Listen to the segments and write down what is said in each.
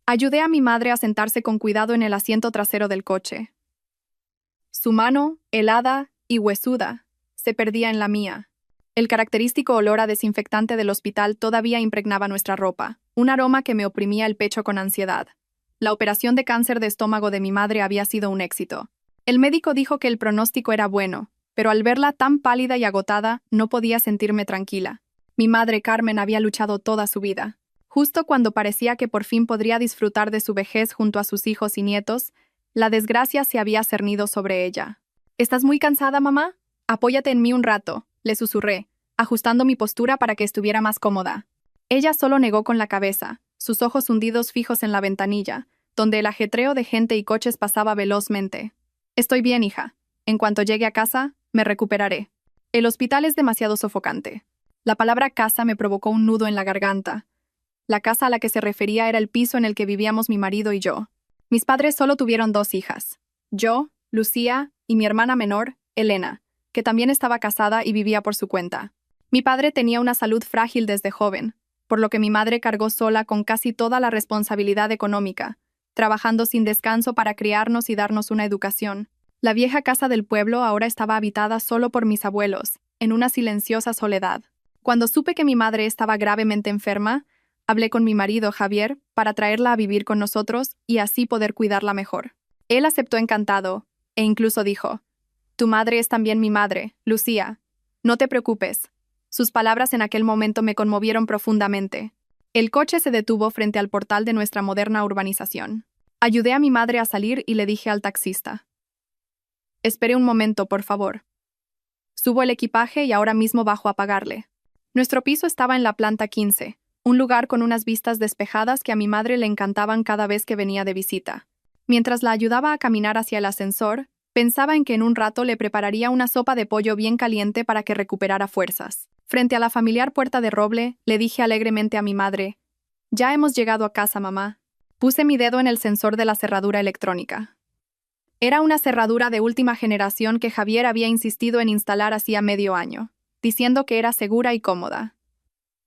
Ayudé a mi madre a sentarse con cuidado en el asiento trasero del coche. Su mano, helada y huesuda, se perdía en la mía. El característico olor a desinfectante del hospital todavía impregnaba nuestra ropa, un aroma que me oprimía el pecho con ansiedad. La operación de cáncer de estómago de mi madre había sido un éxito. El médico dijo que el pronóstico era bueno, pero al verla tan pálida y agotada, no podía sentirme tranquila. Mi madre Carmen había luchado toda su vida. Justo cuando parecía que por fin podría disfrutar de su vejez junto a sus hijos y nietos, la desgracia se había cernido sobre ella. ¿Estás muy cansada, mamá? Apóyate en mí un rato, le susurré, ajustando mi postura para que estuviera más cómoda. Ella solo negó con la cabeza, sus ojos hundidos fijos en la ventanilla, donde el ajetreo de gente y coches pasaba velozmente. Estoy bien, hija. En cuanto llegue a casa, me recuperaré. El hospital es demasiado sofocante. La palabra casa me provocó un nudo en la garganta. La casa a la que se refería era el piso en el que vivíamos mi marido y yo. Mis padres solo tuvieron 2 hijas. Yo, Lucía, y mi hermana menor, Elena, que también estaba casada y vivía por su cuenta. Mi padre tenía una salud frágil desde joven, por lo que mi madre cargó sola con casi toda la responsabilidad económica, trabajando sin descanso para criarnos y darnos una educación. La vieja casa del pueblo ahora estaba habitada solo por mis abuelos, en una silenciosa soledad. Cuando supe que mi madre estaba gravemente enferma, hablé con mi marido, Javier, para traerla a vivir con nosotros y así poder cuidarla mejor. Él aceptó encantado, e incluso dijo: «Tu madre es también mi madre, Lucía. No te preocupes». Sus palabras en aquel momento me conmovieron profundamente. El coche se detuvo frente al portal de nuestra moderna urbanización. Ayudé a mi madre a salir y le dije al taxista: «Espere un momento, por favor». Subo el equipaje y ahora mismo bajo a pagarle. Nuestro piso estaba en la planta 15, un lugar con unas vistas despejadas que a mi madre le encantaban cada vez que venía de visita. Mientras la ayudaba a caminar hacia el ascensor, pensaba en que en un rato le prepararía una sopa de pollo bien caliente para que recuperara fuerzas. Frente a la familiar puerta de roble, le dije alegremente a mi madre: «Ya hemos llegado a casa, mamá». Puse mi dedo en el sensor de la cerradura electrónica. Era una cerradura de última generación que Javier había insistido en instalar hacía medio año, diciendo que era segura y cómoda.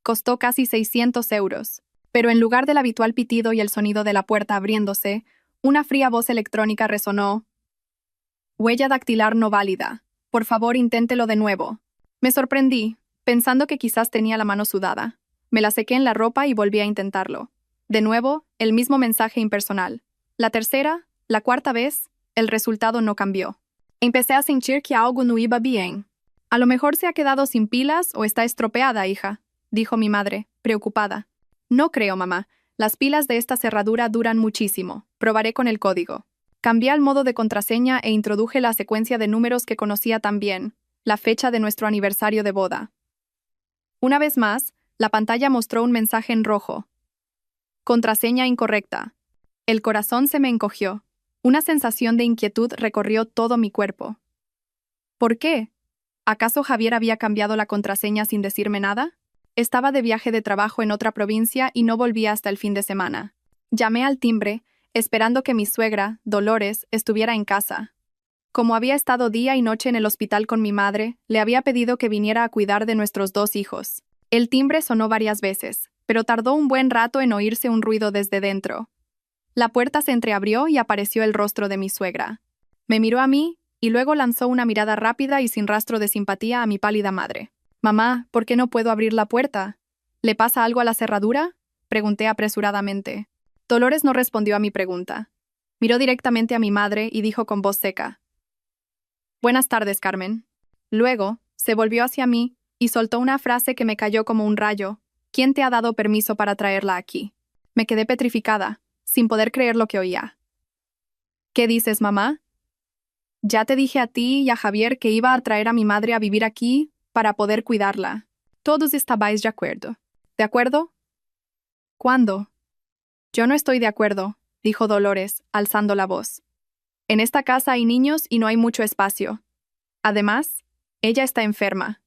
Costó casi 600 euros, pero en lugar del habitual pitido y el sonido de la puerta abriéndose, una fría voz electrónica resonó: «Huella dactilar no válida. Por favor, inténtelo de nuevo». Me sorprendí, pensando que quizás tenía la mano sudada. Me la sequé en la ropa y volví a intentarlo. De nuevo, el mismo mensaje impersonal. La tercera, la cuarta vez, el resultado no cambió. Empecé a sentir que algo no iba bien. «A lo mejor se ha quedado sin pilas o está estropeada, hija», dijo mi madre, preocupada. «No creo, mamá. Las pilas de esta cerradura duran muchísimo. Probaré con el código». Cambié al modo de contraseña e introduje la secuencia de números que conocía tan bien, la fecha de nuestro aniversario de boda. Una vez más, la pantalla mostró un mensaje en rojo: «Contraseña incorrecta». El corazón se me encogió. Una sensación de inquietud recorrió todo mi cuerpo. ¿Por qué? ¿Acaso Javier había cambiado la contraseña sin decirme nada? Estaba de viaje de trabajo en otra provincia y no volvía hasta el fin de semana. Llamé al timbre, esperando que mi suegra, Dolores, estuviera en casa. Como había estado día y noche en el hospital con mi madre, le había pedido que viniera a cuidar de nuestros 2 hijos. El timbre sonó varias veces, pero tardó un buen rato en oírse un ruido desde dentro. La puerta se entreabrió y apareció el rostro de mi suegra. Me miró a mí y luego lanzó una mirada rápida y sin rastro de simpatía a mi pálida madre. «Mamá, ¿por qué no puedo abrir la puerta? ¿Le pasa algo a la cerradura?», pregunté apresuradamente. Dolores no respondió a mi pregunta. Miró directamente a mi madre y dijo con voz seca: «Buenas tardes, Carmen». Luego, se volvió hacia mí y soltó una frase que me cayó como un rayo: «¿Quién te ha dado permiso para traerla aquí?». Me quedé petrificada, sin poder creer lo que oía. «¿Qué dices, mamá? Ya te dije a ti y a Javier que iba a traer a mi madre a vivir aquí para poder cuidarla. Todos estabais de acuerdo. ¿De acuerdo? ¿Cuándo?». «Yo no estoy de acuerdo», dijo Dolores, alzando la voz. «En esta casa hay niños y no hay mucho espacio. Además, ella está enferma.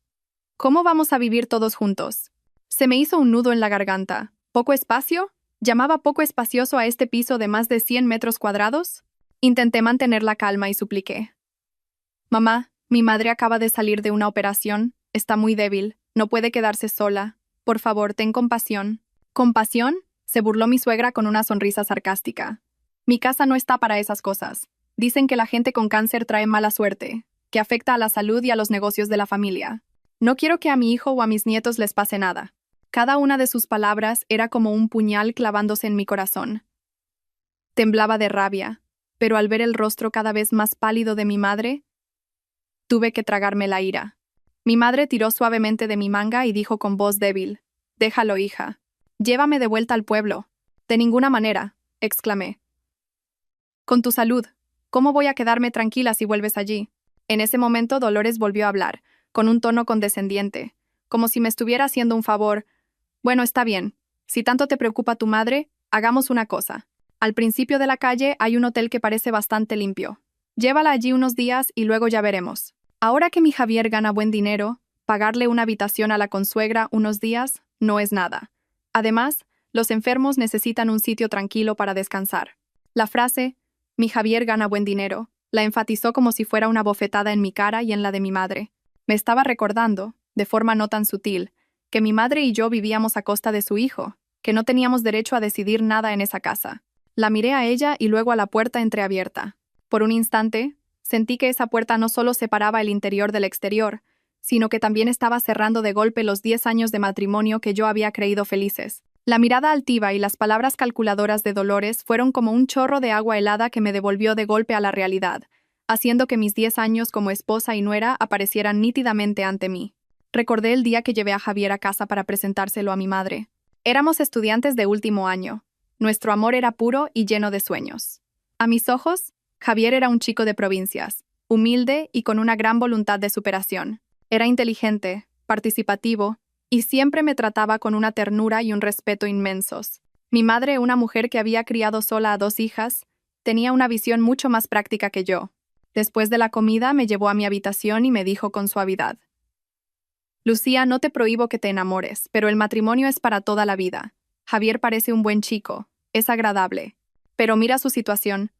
¿Cómo vamos a vivir todos juntos?». Se me hizo un nudo en la garganta. ¿Poco espacio? ¿Llamaba poco espacioso a este piso de más de 100 metros cuadrados? Intenté mantener la calma y supliqué: «Mamá, mi madre acaba de salir de una operación, está muy débil, no puede quedarse sola. Por favor, ten compasión». «¿Compasión? Se burló mi suegra con una sonrisa sarcástica. Mi casa no está para esas cosas. Dicen que la gente con cáncer trae mala suerte, que afecta a la salud y a los negocios de la familia. No quiero que a mi hijo o a mis nietos les pase nada. Cada una de sus palabras era como un puñal clavándose en mi corazón. Temblaba de rabia, pero al ver el rostro cada vez más pálido de mi madre, tuve que tragarme la ira. Mi madre tiró suavemente de mi manga y dijo con voz débil: «Déjalo, hija. Llévame de vuelta al pueblo». «De ninguna manera», exclamé. «Con tu salud, ¿cómo voy a quedarme tranquila si vuelves allí?». En ese momento Dolores volvió a hablar, con un tono condescendiente, como si me estuviera haciendo un favor. «Bueno, está bien. Si tanto te preocupa tu madre, hagamos una cosa. Al principio de la calle hay un hotel que parece bastante limpio. Llévala allí unos días y luego ya veremos. Ahora que mi Javier gana buen dinero, pagarle una habitación a la consuegra unos días no es nada. Además, los enfermos necesitan un sitio tranquilo para descansar». La frase, «mi Javier gana buen dinero», la enfatizó como si fuera una bofetada en mi cara y en la de mi madre. Me estaba recordando, de forma no tan sutil, que mi madre y yo vivíamos a costa de su hijo, que no teníamos derecho a decidir nada en esa casa. La miré a ella y luego a la puerta entreabierta. Por un instante, sentí que esa puerta no solo separaba el interior del exterior, sino que también estaba cerrando de golpe los 10 años de matrimonio que yo había creído felices. La mirada altiva y las palabras calculadoras de Dolores fueron como un chorro de agua helada que me devolvió de golpe a la realidad, haciendo que mis 10 años como esposa y nuera aparecieran nítidamente ante mí. Recordé el día que llevé a Javier a casa para presentárselo a mi madre. Éramos estudiantes de último año. Nuestro amor era puro y lleno de sueños. A mis ojos, Javier era un chico de provincias, humilde y con una gran voluntad de superación. Era inteligente, participativo, y siempre me trataba con una ternura y un respeto inmensos. Mi madre, una mujer que había criado sola a 2 hijas, tenía una visión mucho más práctica que yo. Después de la comida me llevó a mi habitación y me dijo con suavidad: «Lucía, no te prohíbo que te enamores, pero el matrimonio es para toda la vida. Javier parece un buen chico, es agradable. Pero mira su situación.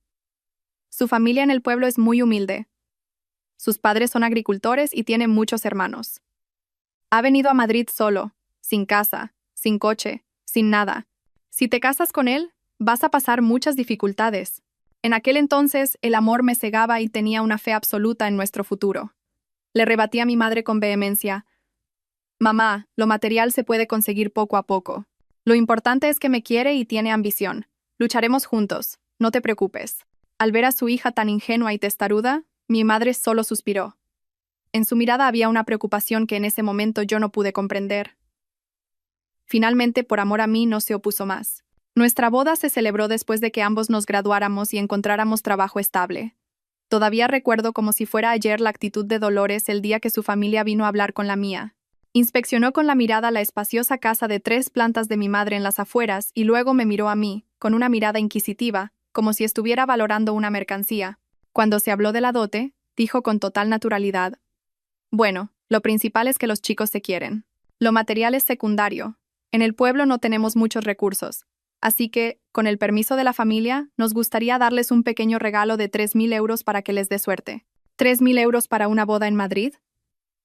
Su familia en el pueblo es muy humilde. Sus padres son agricultores y tiene muchos hermanos. Ha venido a Madrid solo, sin casa, sin coche, sin nada. Si te casas con él, vas a pasar muchas dificultades». En aquel entonces, el amor me cegaba y tenía una fe absoluta en nuestro futuro. Le rebatí a mi madre con vehemencia: «Mamá, lo material se puede conseguir poco a poco. Lo importante es que me quiere y tiene ambición. Lucharemos juntos, no te preocupes». Al ver a su hija tan ingenua y testaruda, mi madre solo suspiró. En su mirada había una preocupación que en ese momento yo no pude comprender. Finalmente, por amor a mí, no se opuso más. Nuestra boda se celebró después de que ambos nos graduáramos y encontráramos trabajo estable. Todavía recuerdo como si fuera ayer la actitud de Dolores el día que su familia vino a hablar con la mía. Inspeccionó con la mirada la espaciosa casa de 3 plantas de mi madre en las afueras y luego me miró a mí, con una mirada inquisitiva, como si estuviera valorando una mercancía. Cuando se habló de la dote, dijo con total naturalidad: «Bueno, lo principal es que los chicos se quieren. Lo material es secundario. En el pueblo no tenemos muchos recursos. Así que, con el permiso de la familia, nos gustaría darles un pequeño regalo de 3.000 euros para que les dé suerte». ¿3.000 euros para una boda en Madrid?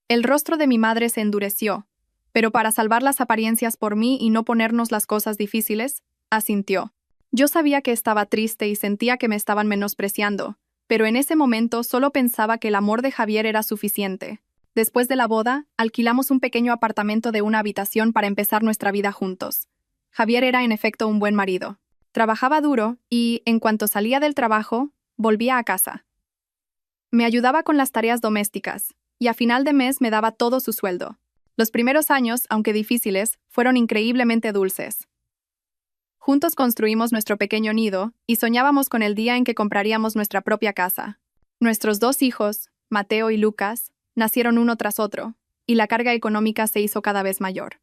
El rostro de mi madre se endureció, pero para salvar las apariencias por mí y no ponernos las cosas difíciles, asintió. Yo sabía que estaba triste y sentía que me estaban menospreciando, pero en ese momento solo pensaba que el amor de Javier era suficiente. Después de la boda, alquilamos un pequeño apartamento de una habitación para empezar nuestra vida juntos. Javier era en efecto un buen marido. Trabajaba duro y, en cuanto salía del trabajo, volvía a casa. Me ayudaba con las tareas domésticas, y a final de mes me daba todo su sueldo. Los primeros años, aunque difíciles, fueron increíblemente dulces. Juntos construimos nuestro pequeño nido y soñábamos con el día en que compraríamos nuestra propia casa. Nuestros 2 hijos, Mateo y Lucas, nacieron uno tras otro, y la carga económica se hizo cada vez mayor.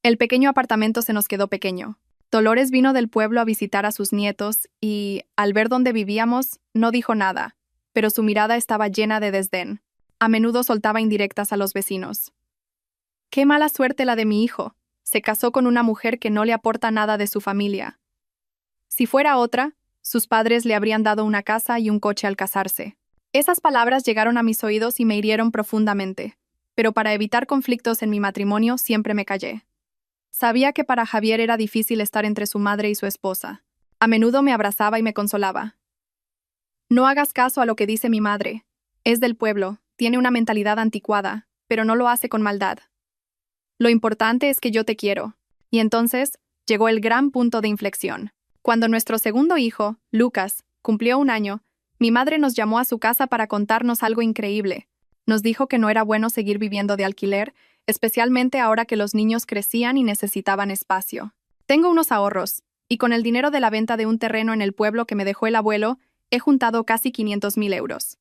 El pequeño apartamento se nos quedó pequeño. Dolores vino del pueblo a visitar a sus nietos y, al ver dónde vivíamos, no dijo nada, pero su mirada estaba llena de desdén. A menudo soltaba indirectas a los vecinos. «Qué mala suerte la de mi hijo. Se casó con una mujer que no le aporta nada de su familia. Si fuera otra, sus padres le habrían dado una casa y un coche al casarse». Esas palabras llegaron a mis oídos y me hirieron profundamente, pero para evitar conflictos en mi matrimonio siempre me callé. Sabía que para Javier era difícil estar entre su madre y su esposa. A menudo me abrazaba y me consolaba. No hagas caso a lo que dice mi madre. Es del pueblo, tiene una mentalidad anticuada, pero no lo hace con maldad. Lo importante es que yo te quiero. Y entonces, llegó el gran punto de inflexión. Cuando nuestro segundo hijo, Lucas, cumplió 1 año, mi madre nos llamó a su casa para contarnos algo increíble. Nos dijo que no era bueno seguir viviendo de alquiler, especialmente ahora que los niños crecían y necesitaban espacio. Tengo unos ahorros, y con el dinero de la venta de un terreno en el pueblo que me dejó el abuelo, he juntado casi 500,000 euros.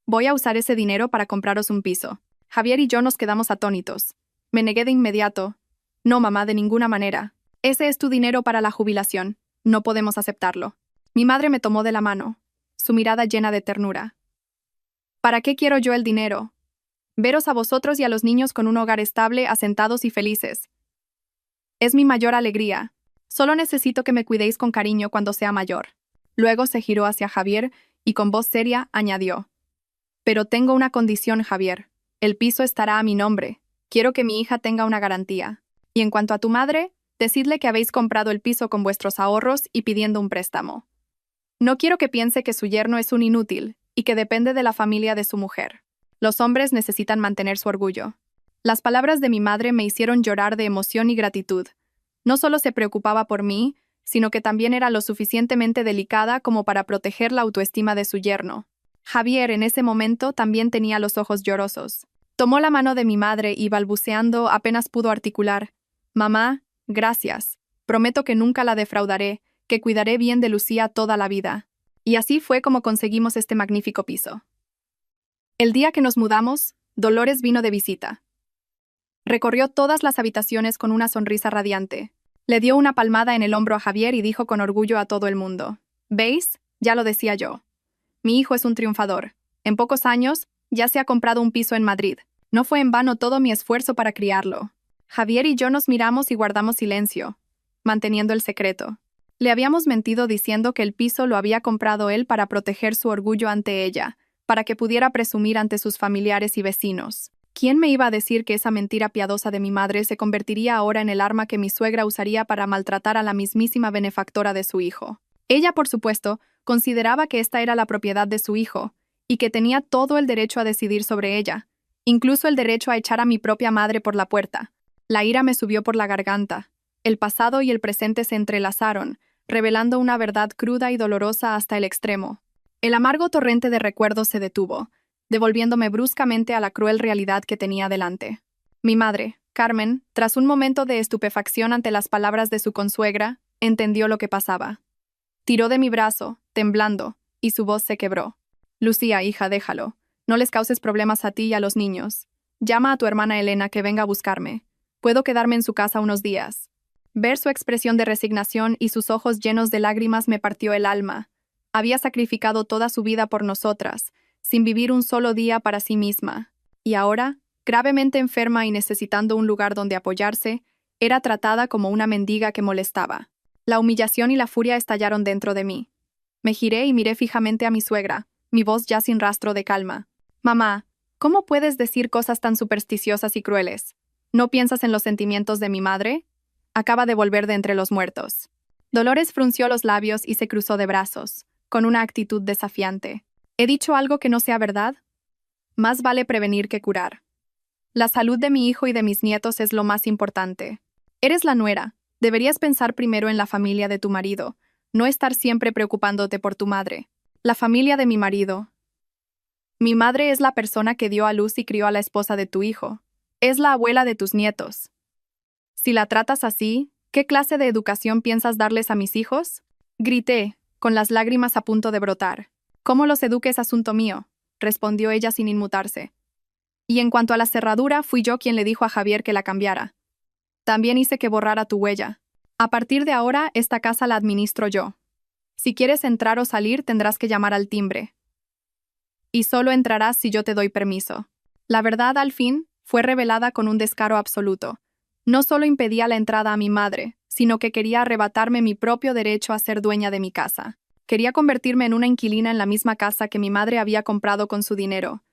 Voy a usar ese dinero para compraros un piso. Javier y yo nos quedamos atónitos. Me negué de inmediato. No, mamá, de ninguna manera. Ese es tu dinero para la jubilación. No podemos aceptarlo. Mi madre me tomó de la mano, su mirada llena de ternura. ¿Para qué quiero yo el dinero? Veros a vosotros y a los niños con un hogar estable, asentados y felices. Es mi mayor alegría. Solo necesito que me cuidéis con cariño cuando sea mayor. Luego se giró hacia Javier y con voz seria añadió: Pero tengo una condición, Javier. El piso estará a mi nombre. Quiero que mi hija tenga una garantía. Y en cuanto a tu madre, decidle que habéis comprado el piso con vuestros ahorros y pidiendo un préstamo. No quiero que piense que su yerno es un inútil y que depende de la familia de su mujer. Los hombres necesitan mantener su orgullo. Las palabras de mi madre me hicieron llorar de emoción y gratitud. No solo se preocupaba por mí, sino que también era lo suficientemente delicada como para proteger la autoestima de su yerno. Javier en ese momento también tenía los ojos llorosos. Tomó la mano de mi madre y balbuceando apenas pudo articular: Mamá, gracias. Prometo que nunca la defraudaré, que cuidaré bien de Lucía toda la vida. Y así fue como conseguimos este magnífico piso. El día que nos mudamos, Dolores vino de visita. Recorrió todas las habitaciones con una sonrisa radiante. Le dio una palmada en el hombro a Javier y dijo con orgullo a todo el mundo: ¿Veis? Ya lo decía yo. Mi hijo es un triunfador. En pocos años, ya se ha comprado un piso en Madrid. No fue en vano todo mi esfuerzo para criarlo. Javier y yo nos miramos y guardamos silencio, manteniendo el secreto. Le habíamos mentido diciendo que el piso lo había comprado él para proteger su orgullo ante ella, para que pudiera presumir ante sus familiares y vecinos. ¿Quién me iba a decir que esa mentira piadosa de mi madre se convertiría ahora en el arma que mi suegra usaría para maltratar a la mismísima benefactora de su hijo? Ella, por supuesto, consideraba que esta era la propiedad de su hijo, y que tenía todo el derecho a decidir sobre ella, incluso el derecho a echar a mi propia madre por la puerta. La ira me subió por la garganta. El pasado y el presente se entrelazaron, revelando una verdad cruda y dolorosa hasta el extremo. El amargo torrente de recuerdos se detuvo, devolviéndome bruscamente a la cruel realidad que tenía delante. Mi madre, Carmen, tras un momento de estupefacción ante las palabras de su consuegra, entendió lo que pasaba. Tiró de mi brazo, temblando, y su voz se quebró. Lucía, hija, déjalo. No les causes problemas a ti y a los niños. Llama a tu hermana Elena que venga a buscarme. Puedo quedarme en su casa unos días. Ver su expresión de resignación y sus ojos llenos de lágrimas me partió el alma. Había sacrificado toda su vida por nosotras, sin vivir un solo día para sí misma. Y ahora, gravemente enferma y necesitando un lugar donde apoyarse, era tratada como una mendiga que molestaba. La humillación y la furia estallaron dentro de mí. Me giré y miré fijamente a mi suegra, mi voz ya sin rastro de calma. Mamá, ¿cómo puedes decir cosas tan supersticiosas y crueles? ¿No piensas en los sentimientos de mi madre? Acaba de volver de entre los muertos. Dolores frunció los labios y se cruzó de brazos, con una actitud desafiante. ¿He dicho algo que no sea verdad? Más vale prevenir que curar. La salud de mi hijo y de mis nietos es lo más importante. Eres la nuera. Deberías pensar primero en la familia de tu marido, no estar siempre preocupándote por tu madre. La familia de mi marido. Mi madre es la persona que dio a luz y crió a la esposa de tu hijo. Es la abuela de tus nietos. Si la tratas así, ¿qué clase de educación piensas darles a mis hijos? Grité, con las lágrimas a punto de brotar. ¿Cómo los eduque es asunto mío?, respondió ella sin inmutarse. Y en cuanto a la cerradura, fui yo quien le dijo a Javier que la cambiara. También hice que borrara tu huella. A partir de ahora, esta casa la administro yo. Si quieres entrar o salir, tendrás que llamar al timbre. Y solo entrarás si yo te doy permiso. La verdad, al fin, fue revelada con un descaro absoluto. No solo impedía la entrada a mi madre, sino que quería arrebatarme mi propio derecho a ser dueña de mi casa. Quería convertirme en una inquilina en la misma casa que mi madre había comprado con su dinero.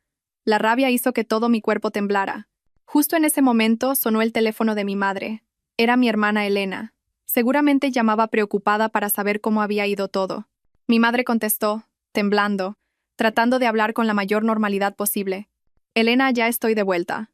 La rabia hizo que todo mi cuerpo temblara. Justo en ese momento sonó el teléfono de mi madre. Era mi hermana Elena. Seguramente llamaba preocupada para saber cómo había ido todo. Mi madre contestó, temblando, tratando de hablar con la mayor normalidad posible. Elena, ya estoy de vuelta.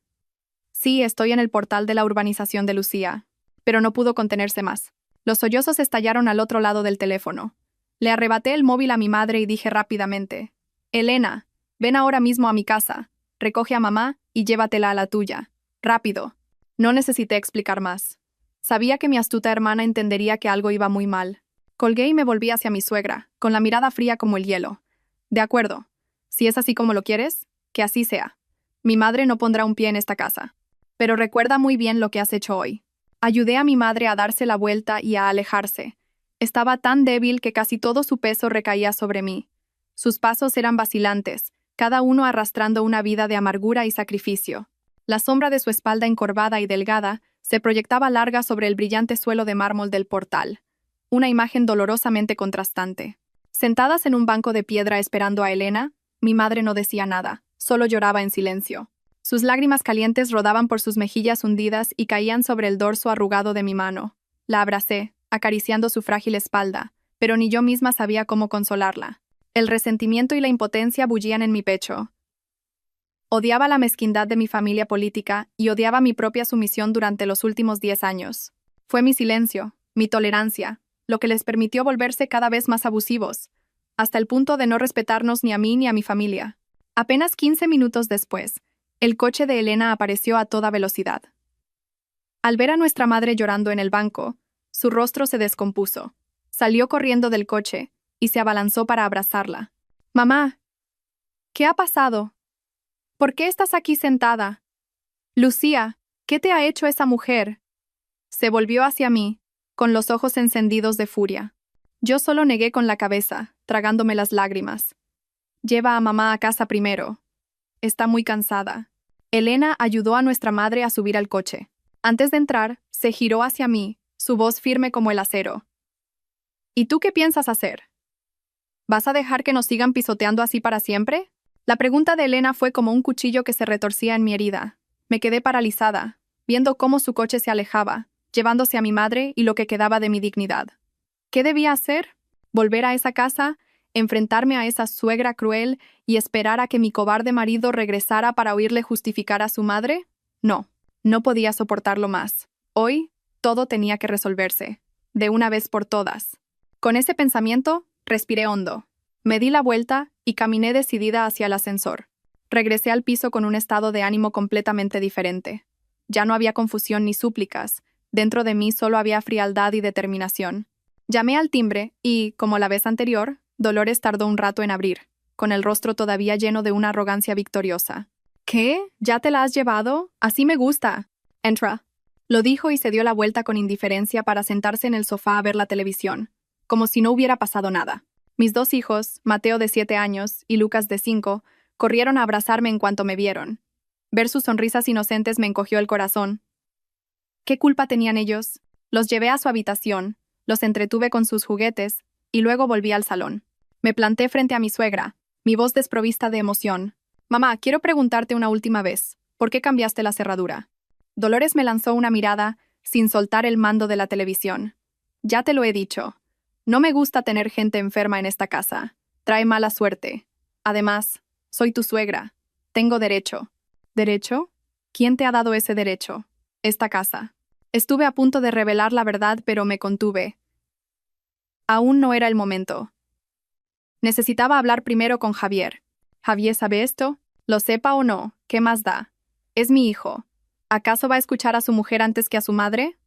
Sí, estoy en el portal de la urbanización de Lucía. Pero no pudo contenerse más. Los sollozos estallaron al otro lado del teléfono. Le arrebaté el móvil a mi madre y dije rápidamente, Elena, ven ahora mismo a mi casa, recoge a mamá y llévatela a la tuya. Rápido. No necesité explicar más. Sabía que mi astuta hermana entendería que algo iba muy mal. Colgué y me volví hacia mi suegra, con la mirada fría como el hielo. De acuerdo. Si es así como lo quieres, que así sea. Mi madre no pondrá un pie en esta casa. Pero recuerda muy bien lo que has hecho hoy. Ayudé a mi madre a darse la vuelta y a alejarse. Estaba tan débil que casi todo su peso recaía sobre mí. Sus pasos eran vacilantes, cada uno arrastrando una vida de amargura y sacrificio. La sombra de su espalda encorvada y delgada se proyectaba larga sobre el brillante suelo de mármol del portal. Una imagen dolorosamente contrastante. Sentadas en un banco de piedra esperando a Elena, mi madre no decía nada, solo lloraba en silencio. Sus lágrimas calientes rodaban por sus mejillas hundidas y caían sobre el dorso arrugado de mi mano. La abracé, acariciando su frágil espalda, pero ni yo misma sabía cómo consolarla. El resentimiento y la impotencia bullían en mi pecho. Odiaba la mezquindad de mi familia política y odiaba mi propia sumisión durante los últimos 10 años. Fue mi silencio, mi tolerancia, lo que les permitió volverse cada vez más abusivos, hasta el punto de no respetarnos ni a mí ni a mi familia. Apenas 15 minutos después, el coche de Elena apareció a toda velocidad. Al ver a nuestra madre llorando en el banco, su rostro se descompuso. Salió corriendo del coche y se abalanzó para abrazarla. «Mamá, ¿qué ha pasado? ¿Por qué estás aquí sentada? Lucía, ¿qué te ha hecho esa mujer?» Se volvió hacia mí, con los ojos encendidos de furia. Yo solo negué con la cabeza, tragándome las lágrimas. «Lleva a mamá a casa primero. Está muy cansada». Elena ayudó a nuestra madre a subir al coche. Antes de entrar, se giró hacia mí, su voz firme como el acero. «¿Y tú qué piensas hacer? ¿Vas a dejar que nos sigan pisoteando así para siempre?» La pregunta de Elena fue como un cuchillo que se retorcía en mi herida. Me quedé paralizada, viendo cómo su coche se alejaba, llevándose a mi madre y lo que quedaba de mi dignidad. ¿Qué debía hacer? ¿Volver a esa casa? ¿Enfrentarme a esa suegra cruel y esperar a que mi cobarde marido regresara para oírle justificar a su madre? No, no podía soportarlo más. Hoy, todo tenía que resolverse, de una vez por todas. Con ese pensamiento, respiré hondo. Me di la vuelta y caminé decidida hacia el ascensor. Regresé al piso con un estado de ánimo completamente diferente. Ya no había confusión ni súplicas. Dentro de mí solo había frialdad y determinación. Llamé al timbre y, como la vez anterior, Dolores tardó un rato en abrir, con el rostro todavía lleno de una arrogancia victoriosa. «¿Qué? ¿Ya te la has llevado? Así me gusta. Entra». Lo dijo y se dio la vuelta con indiferencia para sentarse en el sofá a ver la televisión, como si no hubiera pasado nada. Mis 2 hijos, Mateo de 7 años y Lucas de 5, corrieron a abrazarme en cuanto me vieron. Ver sus sonrisas inocentes me encogió el corazón. ¿Qué culpa tenían ellos? Los llevé a su habitación, los entretuve con sus juguetes y luego volví al salón. Me planté frente a mi suegra, mi voz desprovista de emoción. «Mamá, quiero preguntarte una última vez, ¿por qué cambiaste la cerradura?» Dolores me lanzó una mirada sin soltar el mando de la televisión. «Ya te lo he dicho. No me gusta tener gente enferma en esta casa. Trae mala suerte. Además, soy tu suegra. Tengo derecho». ¿Derecho? ¿Quién te ha dado ese derecho? Esta casa. Estuve a punto de revelar la verdad, pero me contuve. Aún no era el momento. Necesitaba hablar primero con Javier. ¿Javier sabe esto? Lo sepa o no, ¿qué más da? Es mi hijo. ¿Acaso va a escuchar a su mujer antes que a su madre?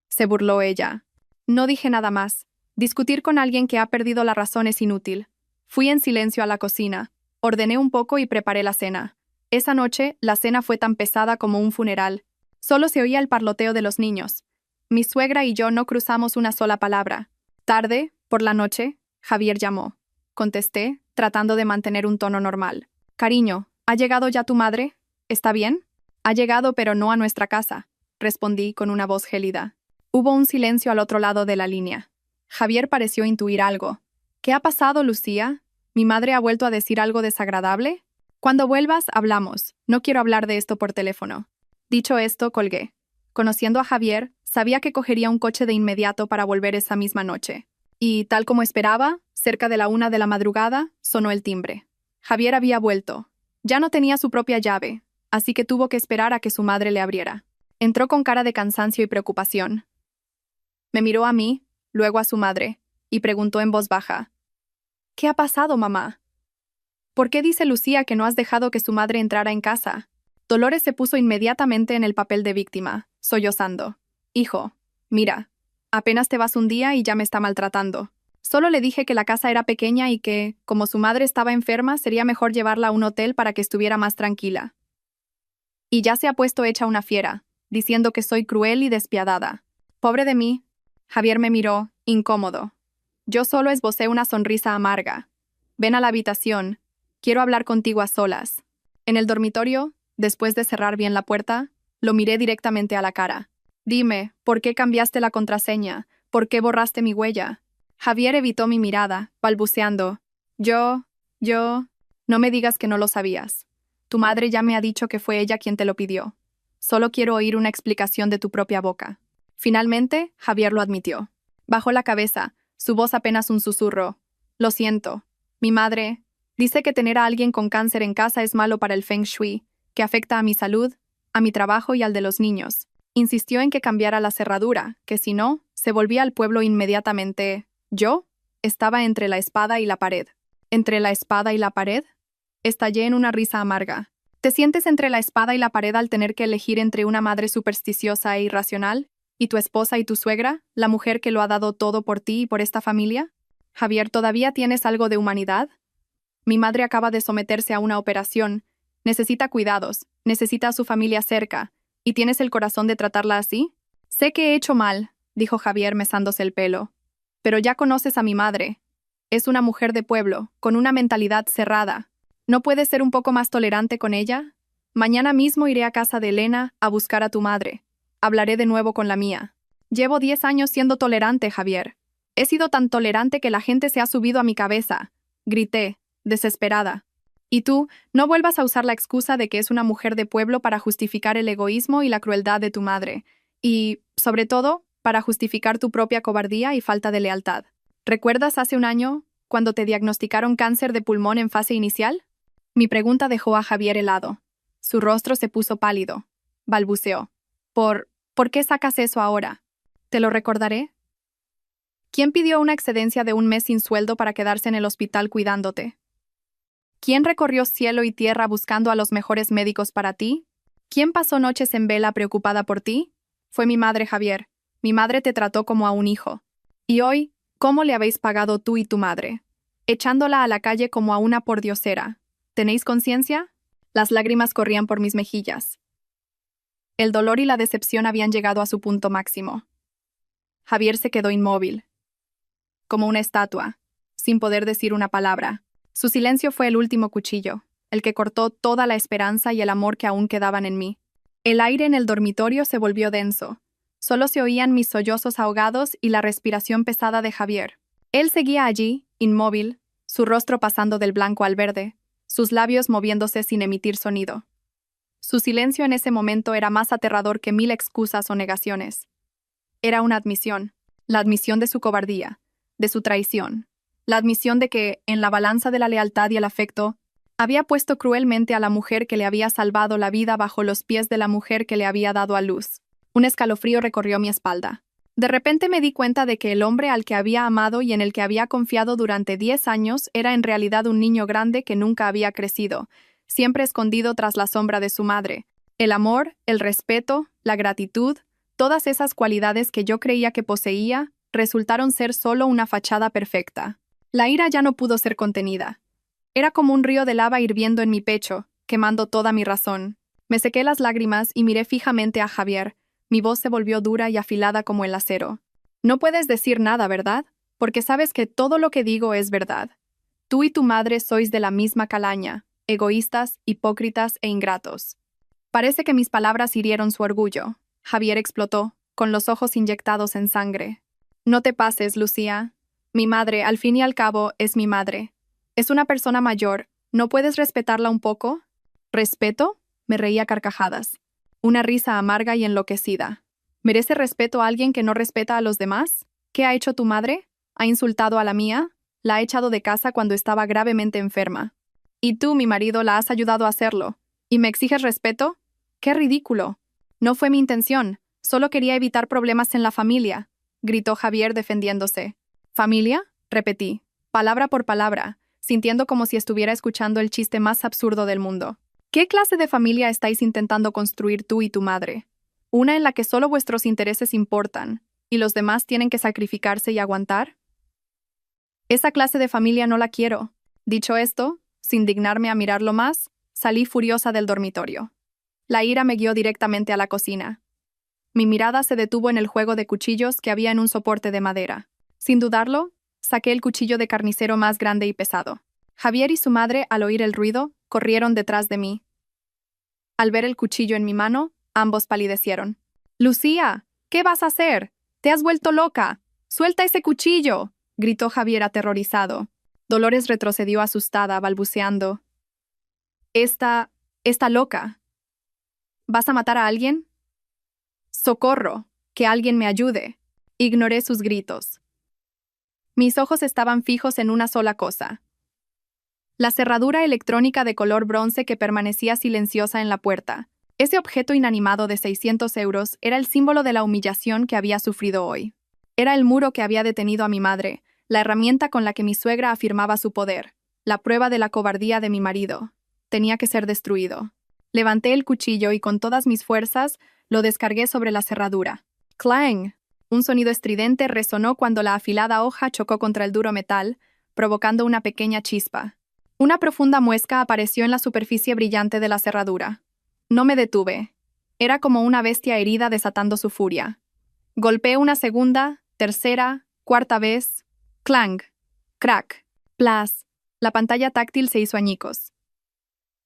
Se burló ella. No dije nada más. Discutir con alguien que ha perdido la razón es inútil. Fui en silencio a la cocina. Ordené un poco y preparé la cena. Esa noche, la cena fue tan pesada como un funeral. Solo se oía el parloteo de los niños. Mi suegra y yo no cruzamos una sola palabra. Tarde, por la noche, Javier llamó. Contesté, tratando de mantener un tono normal. «Cariño, ¿ha llegado ya tu madre? ¿Está bien?» «Ha llegado, pero no a nuestra casa», respondí con una voz gélida. Hubo un silencio al otro lado de la línea. Javier pareció intuir algo. «¿Qué ha pasado, Lucía? ¿Mi madre ha vuelto a decir algo desagradable?» «Cuando vuelvas, hablamos. No quiero hablar de esto por teléfono». Dicho esto, colgué. Conociendo a Javier, sabía que cogería un coche de inmediato para volver esa misma noche. Y, tal como esperaba, cerca de la 1 de la madrugada, sonó el timbre. Javier había vuelto. Ya no tenía su propia llave, así que tuvo que esperar a que su madre le abriera. Entró con cara de cansancio y preocupación. Me miró a mí, luego a su madre, y preguntó en voz baja: «¿Qué ha pasado, mamá? ¿Por qué dice Lucía que no has dejado que su madre entrara en casa?» Dolores se puso inmediatamente en el papel de víctima, sollozando. «Hijo, mira, apenas te vas un día y ya me está maltratando. Solo le dije que la casa era pequeña y que, como su madre estaba enferma, sería mejor llevarla a un hotel para que estuviera más tranquila. Y ya se ha puesto hecha una fiera, diciendo que soy cruel y despiadada. Pobre de mí». Javier me miró, incómodo. Yo solo esbocé una sonrisa amarga. «Ven a la habitación. Quiero hablar contigo a solas». En el dormitorio, después de cerrar bien la puerta, lo miré directamente a la cara. «Dime, ¿por qué cambiaste la contraseña? ¿Por qué borraste mi huella?» Javier evitó mi mirada, balbuceando. Yo... No me digas que no lo sabías. Tu madre ya me ha dicho que fue ella quien te lo pidió. Solo quiero oír una explicación de tu propia boca». Finalmente, Javier lo admitió. Bajó la cabeza, su voz apenas un susurro. «Lo siento. Mi madre dice que tener a alguien con cáncer en casa es malo para el Feng Shui, que afecta a mi salud, a mi trabajo y al de los niños. Insistió en que cambiara la cerradura, que si no, se volvía al pueblo inmediatamente». Yo estaba entre la espada y la pared. ¿Entre la espada y la pared? Estallé en una risa amarga. ¿Te sientes entre la espada y la pared al tener que elegir entre una madre supersticiosa e irracional, y tu esposa y tu suegra, la mujer que lo ha dado todo por ti y por esta familia? Javier, ¿todavía tienes algo de humanidad? Mi madre acaba de someterse a una operación. Necesita cuidados, necesita a su familia cerca. ¿Y tienes el corazón de tratarla así? Sé que he hecho mal, dijo Javier mesándose el pelo. Pero ya conoces a mi madre. Es una mujer de pueblo, con una mentalidad cerrada. ¿No puedes ser un poco más tolerante con ella? Mañana mismo iré a casa de Elena a buscar a tu madre. Hablaré de nuevo con la mía. Llevo 10 años siendo tolerante, Javier. He sido tan tolerante que la gente se ha subido a mi cabeza. Grité, desesperada. Y tú, no vuelvas a usar la excusa de que es una mujer de pueblo para justificar el egoísmo y la crueldad de tu madre. Y, sobre todo, para justificar tu propia cobardía y falta de lealtad. ¿Recuerdas hace un año, cuando te diagnosticaron cáncer de pulmón en fase inicial? Mi pregunta dejó a Javier helado. Su rostro se puso pálido. Balbuceó. ¿Por qué sacas eso ahora? ¿Te lo recordaré? ¿Quién pidió una excedencia de un mes sin sueldo para quedarse en el hospital cuidándote? ¿Quién recorrió cielo y tierra buscando a los mejores médicos para ti? ¿Quién pasó noches en vela preocupada por ti? Fue mi madre, Javier. Mi madre te trató como a un hijo. Y hoy, ¿cómo le habéis pagado tú y tu madre? Echándola a la calle como a una pordiosera. ¿Tenéis conciencia? Las lágrimas corrían por mis mejillas. El dolor y la decepción habían llegado a su punto máximo. Javier se quedó inmóvil, como una estatua, sin poder decir una palabra. Su silencio fue el último cuchillo, el que cortó toda la esperanza y el amor que aún quedaban en mí. El aire en el dormitorio se volvió denso. Solo se oían mis sollozos ahogados y la respiración pesada de Javier. Él seguía allí, inmóvil, su rostro pasando del blanco al verde, sus labios moviéndose sin emitir sonido. Su silencio en ese momento era más aterrador que 1000 excusas o negaciones. Era una admisión, la admisión de su cobardía, de su traición, la admisión de que, en la balanza de la lealtad y el afecto, había puesto cruelmente a la mujer que le había salvado la vida bajo los pies de la mujer que le había dado a luz. Un escalofrío recorrió mi espalda. De repente me di cuenta de que el hombre al que había amado y en el que había confiado durante 10 años era en realidad un niño grande que nunca había crecido, siempre escondido tras la sombra de su madre. El amor, el respeto, la gratitud, todas esas cualidades que yo creía que poseía, resultaron ser solo una fachada perfecta. La ira ya no pudo ser contenida. Era como un río de lava hirviendo en mi pecho, quemando toda mi razón. Me sequé las lágrimas y miré fijamente a Javier. Mi voz se volvió dura y afilada como el acero. No puedes decir nada, ¿verdad? Porque sabes que todo lo que digo es verdad. Tú y tu madre sois de la misma calaña, egoístas, hipócritas e ingratos. Parece que mis palabras hirieron su orgullo. Javier explotó, con los ojos inyectados en sangre. No te pases, Lucía. Mi madre, al fin y al cabo, es mi madre. Es una persona mayor. ¿No puedes respetarla un poco? ¿Respeto? Me reí a carcajadas. Una risa amarga y enloquecida. ¿Merece respeto a alguien que no respeta a los demás? ¿Qué ha hecho tu madre? ¿Ha insultado a la mía? La ha echado de casa cuando estaba gravemente enferma. Y tú, mi marido, la has ayudado a hacerlo. ¿Y me exiges respeto? ¡Qué ridículo! No fue mi intención. Solo quería evitar problemas en la familia, gritó Javier defendiéndose. ¿Familia? Repetí, palabra por palabra, sintiendo como si estuviera escuchando el chiste más absurdo del mundo. ¿Qué clase de familia estáis intentando construir tú y tu madre? ¿Una en la que solo vuestros intereses importan y los demás tienen que sacrificarse y aguantar? Esa clase de familia no la quiero. Dicho esto, sin dignarme a mirarlo más, salí furiosa del dormitorio. La ira me guió directamente a la cocina. Mi mirada se detuvo en el juego de cuchillos que había en un soporte de madera. Sin dudarlo, saqué el cuchillo de carnicero más grande y pesado. Javier y su madre, al oír el ruido, corrieron detrás de mí. Al ver el cuchillo en mi mano, ambos palidecieron. «¡Lucía! ¿Qué vas a hacer? ¡Te has vuelto loca! ¡Suelta ese cuchillo!», gritó Javier aterrorizado. Dolores retrocedió asustada, balbuceando. Está loca. ¿Vas a matar a alguien? ¡Socorro! ¡Que alguien me ayude! Ignoré sus gritos. Mis ojos estaban fijos en una sola cosa. La cerradura electrónica de color bronce que permanecía silenciosa en la puerta. Ese objeto inanimado de 600 euros era el símbolo de la humillación que había sufrido hoy. Era el muro que había detenido a mi madre, la herramienta con la que mi suegra afirmaba su poder, la prueba de la cobardía de mi marido. Tenía que ser destruido. Levanté el cuchillo y con todas mis fuerzas lo descargué sobre la cerradura. ¡Clang! Un sonido estridente resonó cuando la afilada hoja chocó contra el duro metal, provocando una pequeña chispa. Una profunda muesca apareció en la superficie brillante de la cerradura. No me detuve. Era como una bestia herida desatando su furia. Golpeé una segunda, tercera, cuarta vez. ¡Clang! ¡Crack! ¡Plas! La pantalla táctil se hizo añicos.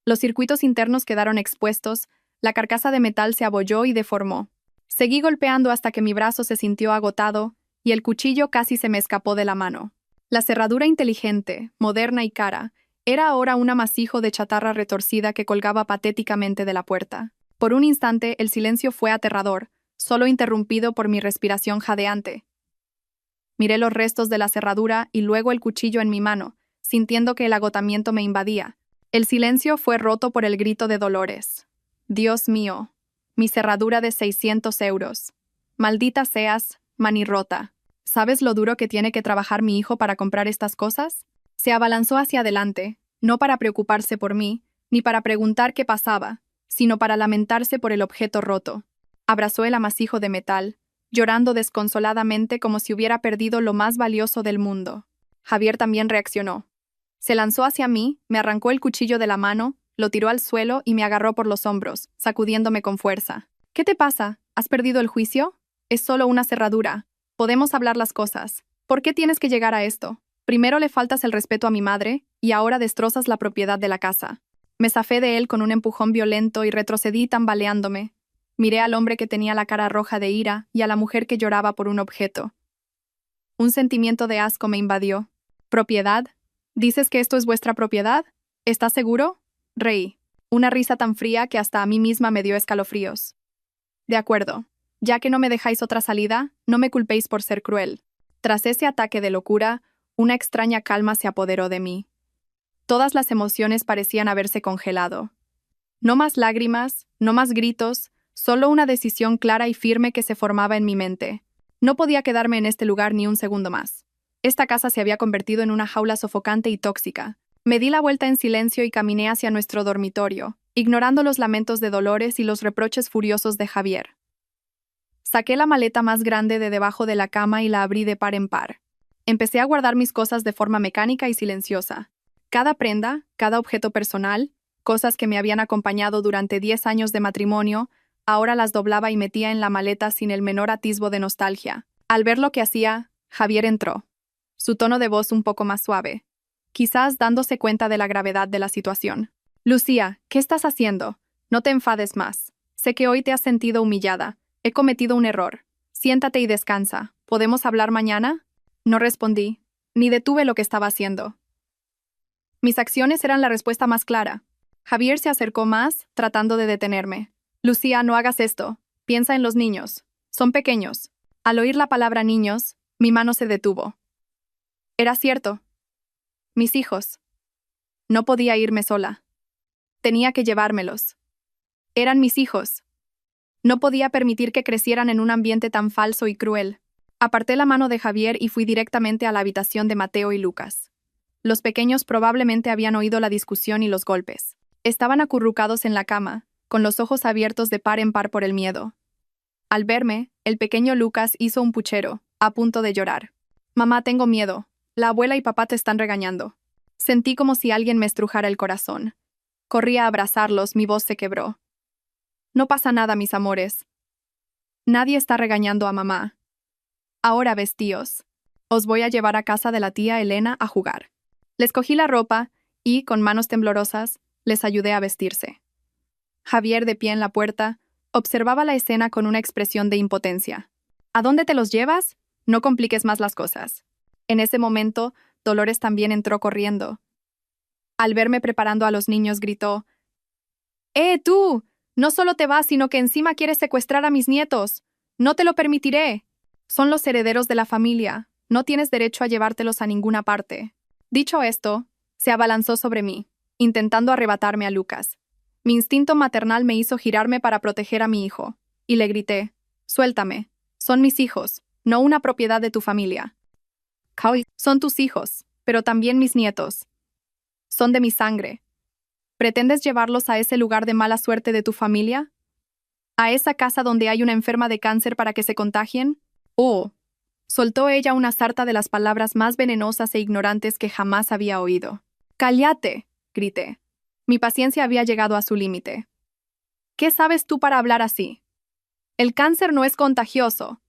Los circuitos internos quedaron expuestos, la carcasa de metal se abolló y deformó. Seguí golpeando hasta que mi brazo se sintió agotado y el cuchillo casi se me escapó de la mano. La cerradura inteligente, moderna y cara, era ahora un amasijo de chatarra retorcida que colgaba patéticamente de la puerta. Por un instante el silencio fue aterrador, solo interrumpido por mi respiración jadeante. Miré los restos de la cerradura y luego el cuchillo en mi mano, sintiendo que el agotamiento me invadía. El silencio fue roto por el grito de Dolores. «Dios mío, mi cerradura de 600 euros. Maldita seas, manirrota. ¿Sabes lo duro que tiene que trabajar mi hijo para comprar estas cosas?». Se abalanzó hacia adelante, no para preocuparse por mí, ni para preguntar qué pasaba, sino para lamentarse por el objeto roto. Abrazó el amasijo de metal, llorando desconsoladamente como si hubiera perdido lo más valioso del mundo. Javier también reaccionó. Se lanzó hacia mí, me arrancó el cuchillo de la mano, lo tiró al suelo y me agarró por los hombros, sacudiéndome con fuerza. «¿Qué te pasa? ¿Has perdido el juicio? Es solo una cerradura. Podemos hablar las cosas. ¿Por qué tienes que llegar a esto? Primero le faltas el respeto a mi madre, y ahora destrozas la propiedad de la casa». Me zafé de él con un empujón violento y retrocedí tambaleándome. Miré al hombre que tenía la cara roja de ira y a la mujer que lloraba por un objeto. Un sentimiento de asco me invadió. «¿Propiedad? ¿Dices que esto es vuestra propiedad? ¿Estás seguro?». Reí. Una risa tan fría que hasta a mí misma me dio escalofríos. «De acuerdo. Ya que no me dejáis otra salida, no me culpéis por ser cruel». Tras ese ataque de locura, una extraña calma se apoderó de mí. Todas las emociones parecían haberse congelado. No más lágrimas, no más gritos, solo una decisión clara y firme que se formaba en mi mente. No podía quedarme en este lugar ni un segundo más. Esta casa se había convertido en una jaula sofocante y tóxica. Me di la vuelta en silencio y caminé hacia nuestro dormitorio, ignorando los lamentos de Dolores y los reproches furiosos de Javier. Saqué la maleta más grande de debajo de la cama y la abrí de par en par. Empecé a guardar mis cosas de forma mecánica y silenciosa. Cada prenda, cada objeto personal, cosas que me habían acompañado durante 10 años de matrimonio, ahora las doblaba y metía en la maleta sin el menor atisbo de nostalgia. Al ver lo que hacía, Javier entró. Su tono de voz un poco más suave, quizás dándose cuenta de la gravedad de la situación. «Lucía, ¿qué estás haciendo? No te enfades más. Sé que hoy te has sentido humillada. He cometido un error. Siéntate y descansa. ¿Podemos hablar mañana?». No respondí, ni detuve lo que estaba haciendo. Mis acciones eran la respuesta más clara. Javier se acercó más, tratando de detenerme. «Lucía, no hagas esto. Piensa en los niños. Son pequeños. Al oír la palabra niños, mi mano se detuvo. Era cierto. Mis hijos. No podía irme sola. Tenía que llevármelos. Eran mis hijos. No podía permitir que crecieran en un ambiente tan falso y cruel. Aparté la mano de Javier y fui directamente a la habitación de Mateo y Lucas. Los pequeños probablemente habían oído la discusión y los golpes. Estaban acurrucados en la cama, con los ojos abiertos de par en par por el miedo. Al verme, el pequeño Lucas hizo un puchero, a punto de llorar. Mamá, tengo miedo. La abuela y papá te están regañando. Sentí como si alguien me estrujara el corazón. Corrí a abrazarlos, mi voz se quebró. No pasa nada, mis amores. Nadie está regañando a mamá. Ahora vestíos. Os voy a llevar a casa de la tía Elena a jugar. Les cogí la ropa y, con manos temblorosas, les ayudé a vestirse. Javier, de pie en la puerta, observaba la escena con una expresión de impotencia. ¿A dónde te los llevas? No compliques más las cosas. En ese momento, Dolores también entró corriendo. Al verme preparando a los niños, gritó: tú! No solo te vas, sino que encima quieres secuestrar a mis nietos. No te lo permitiré. Son los herederos de la familia. No tienes derecho a llevártelos a ninguna parte. Dicho esto, se abalanzó sobre mí, intentando arrebatarme a Lucas. Mi instinto maternal me hizo girarme para proteger a mi hijo, y le grité: suéltame. Son mis hijos, no una propiedad de tu familia. Son tus hijos, pero también mis nietos. Son de mi sangre. ¿Pretendes llevarlos a ese lugar de mala suerte de tu familia? ¿A esa casa donde hay una enferma de cáncer para que se contagien? Oh, soltó ella una sarta de las palabras más venenosas e ignorantes que jamás había oído. ¡Cállate!, grité. Mi paciencia había llegado a su límite. ¿Qué sabes tú para hablar así? El cáncer no es contagioso.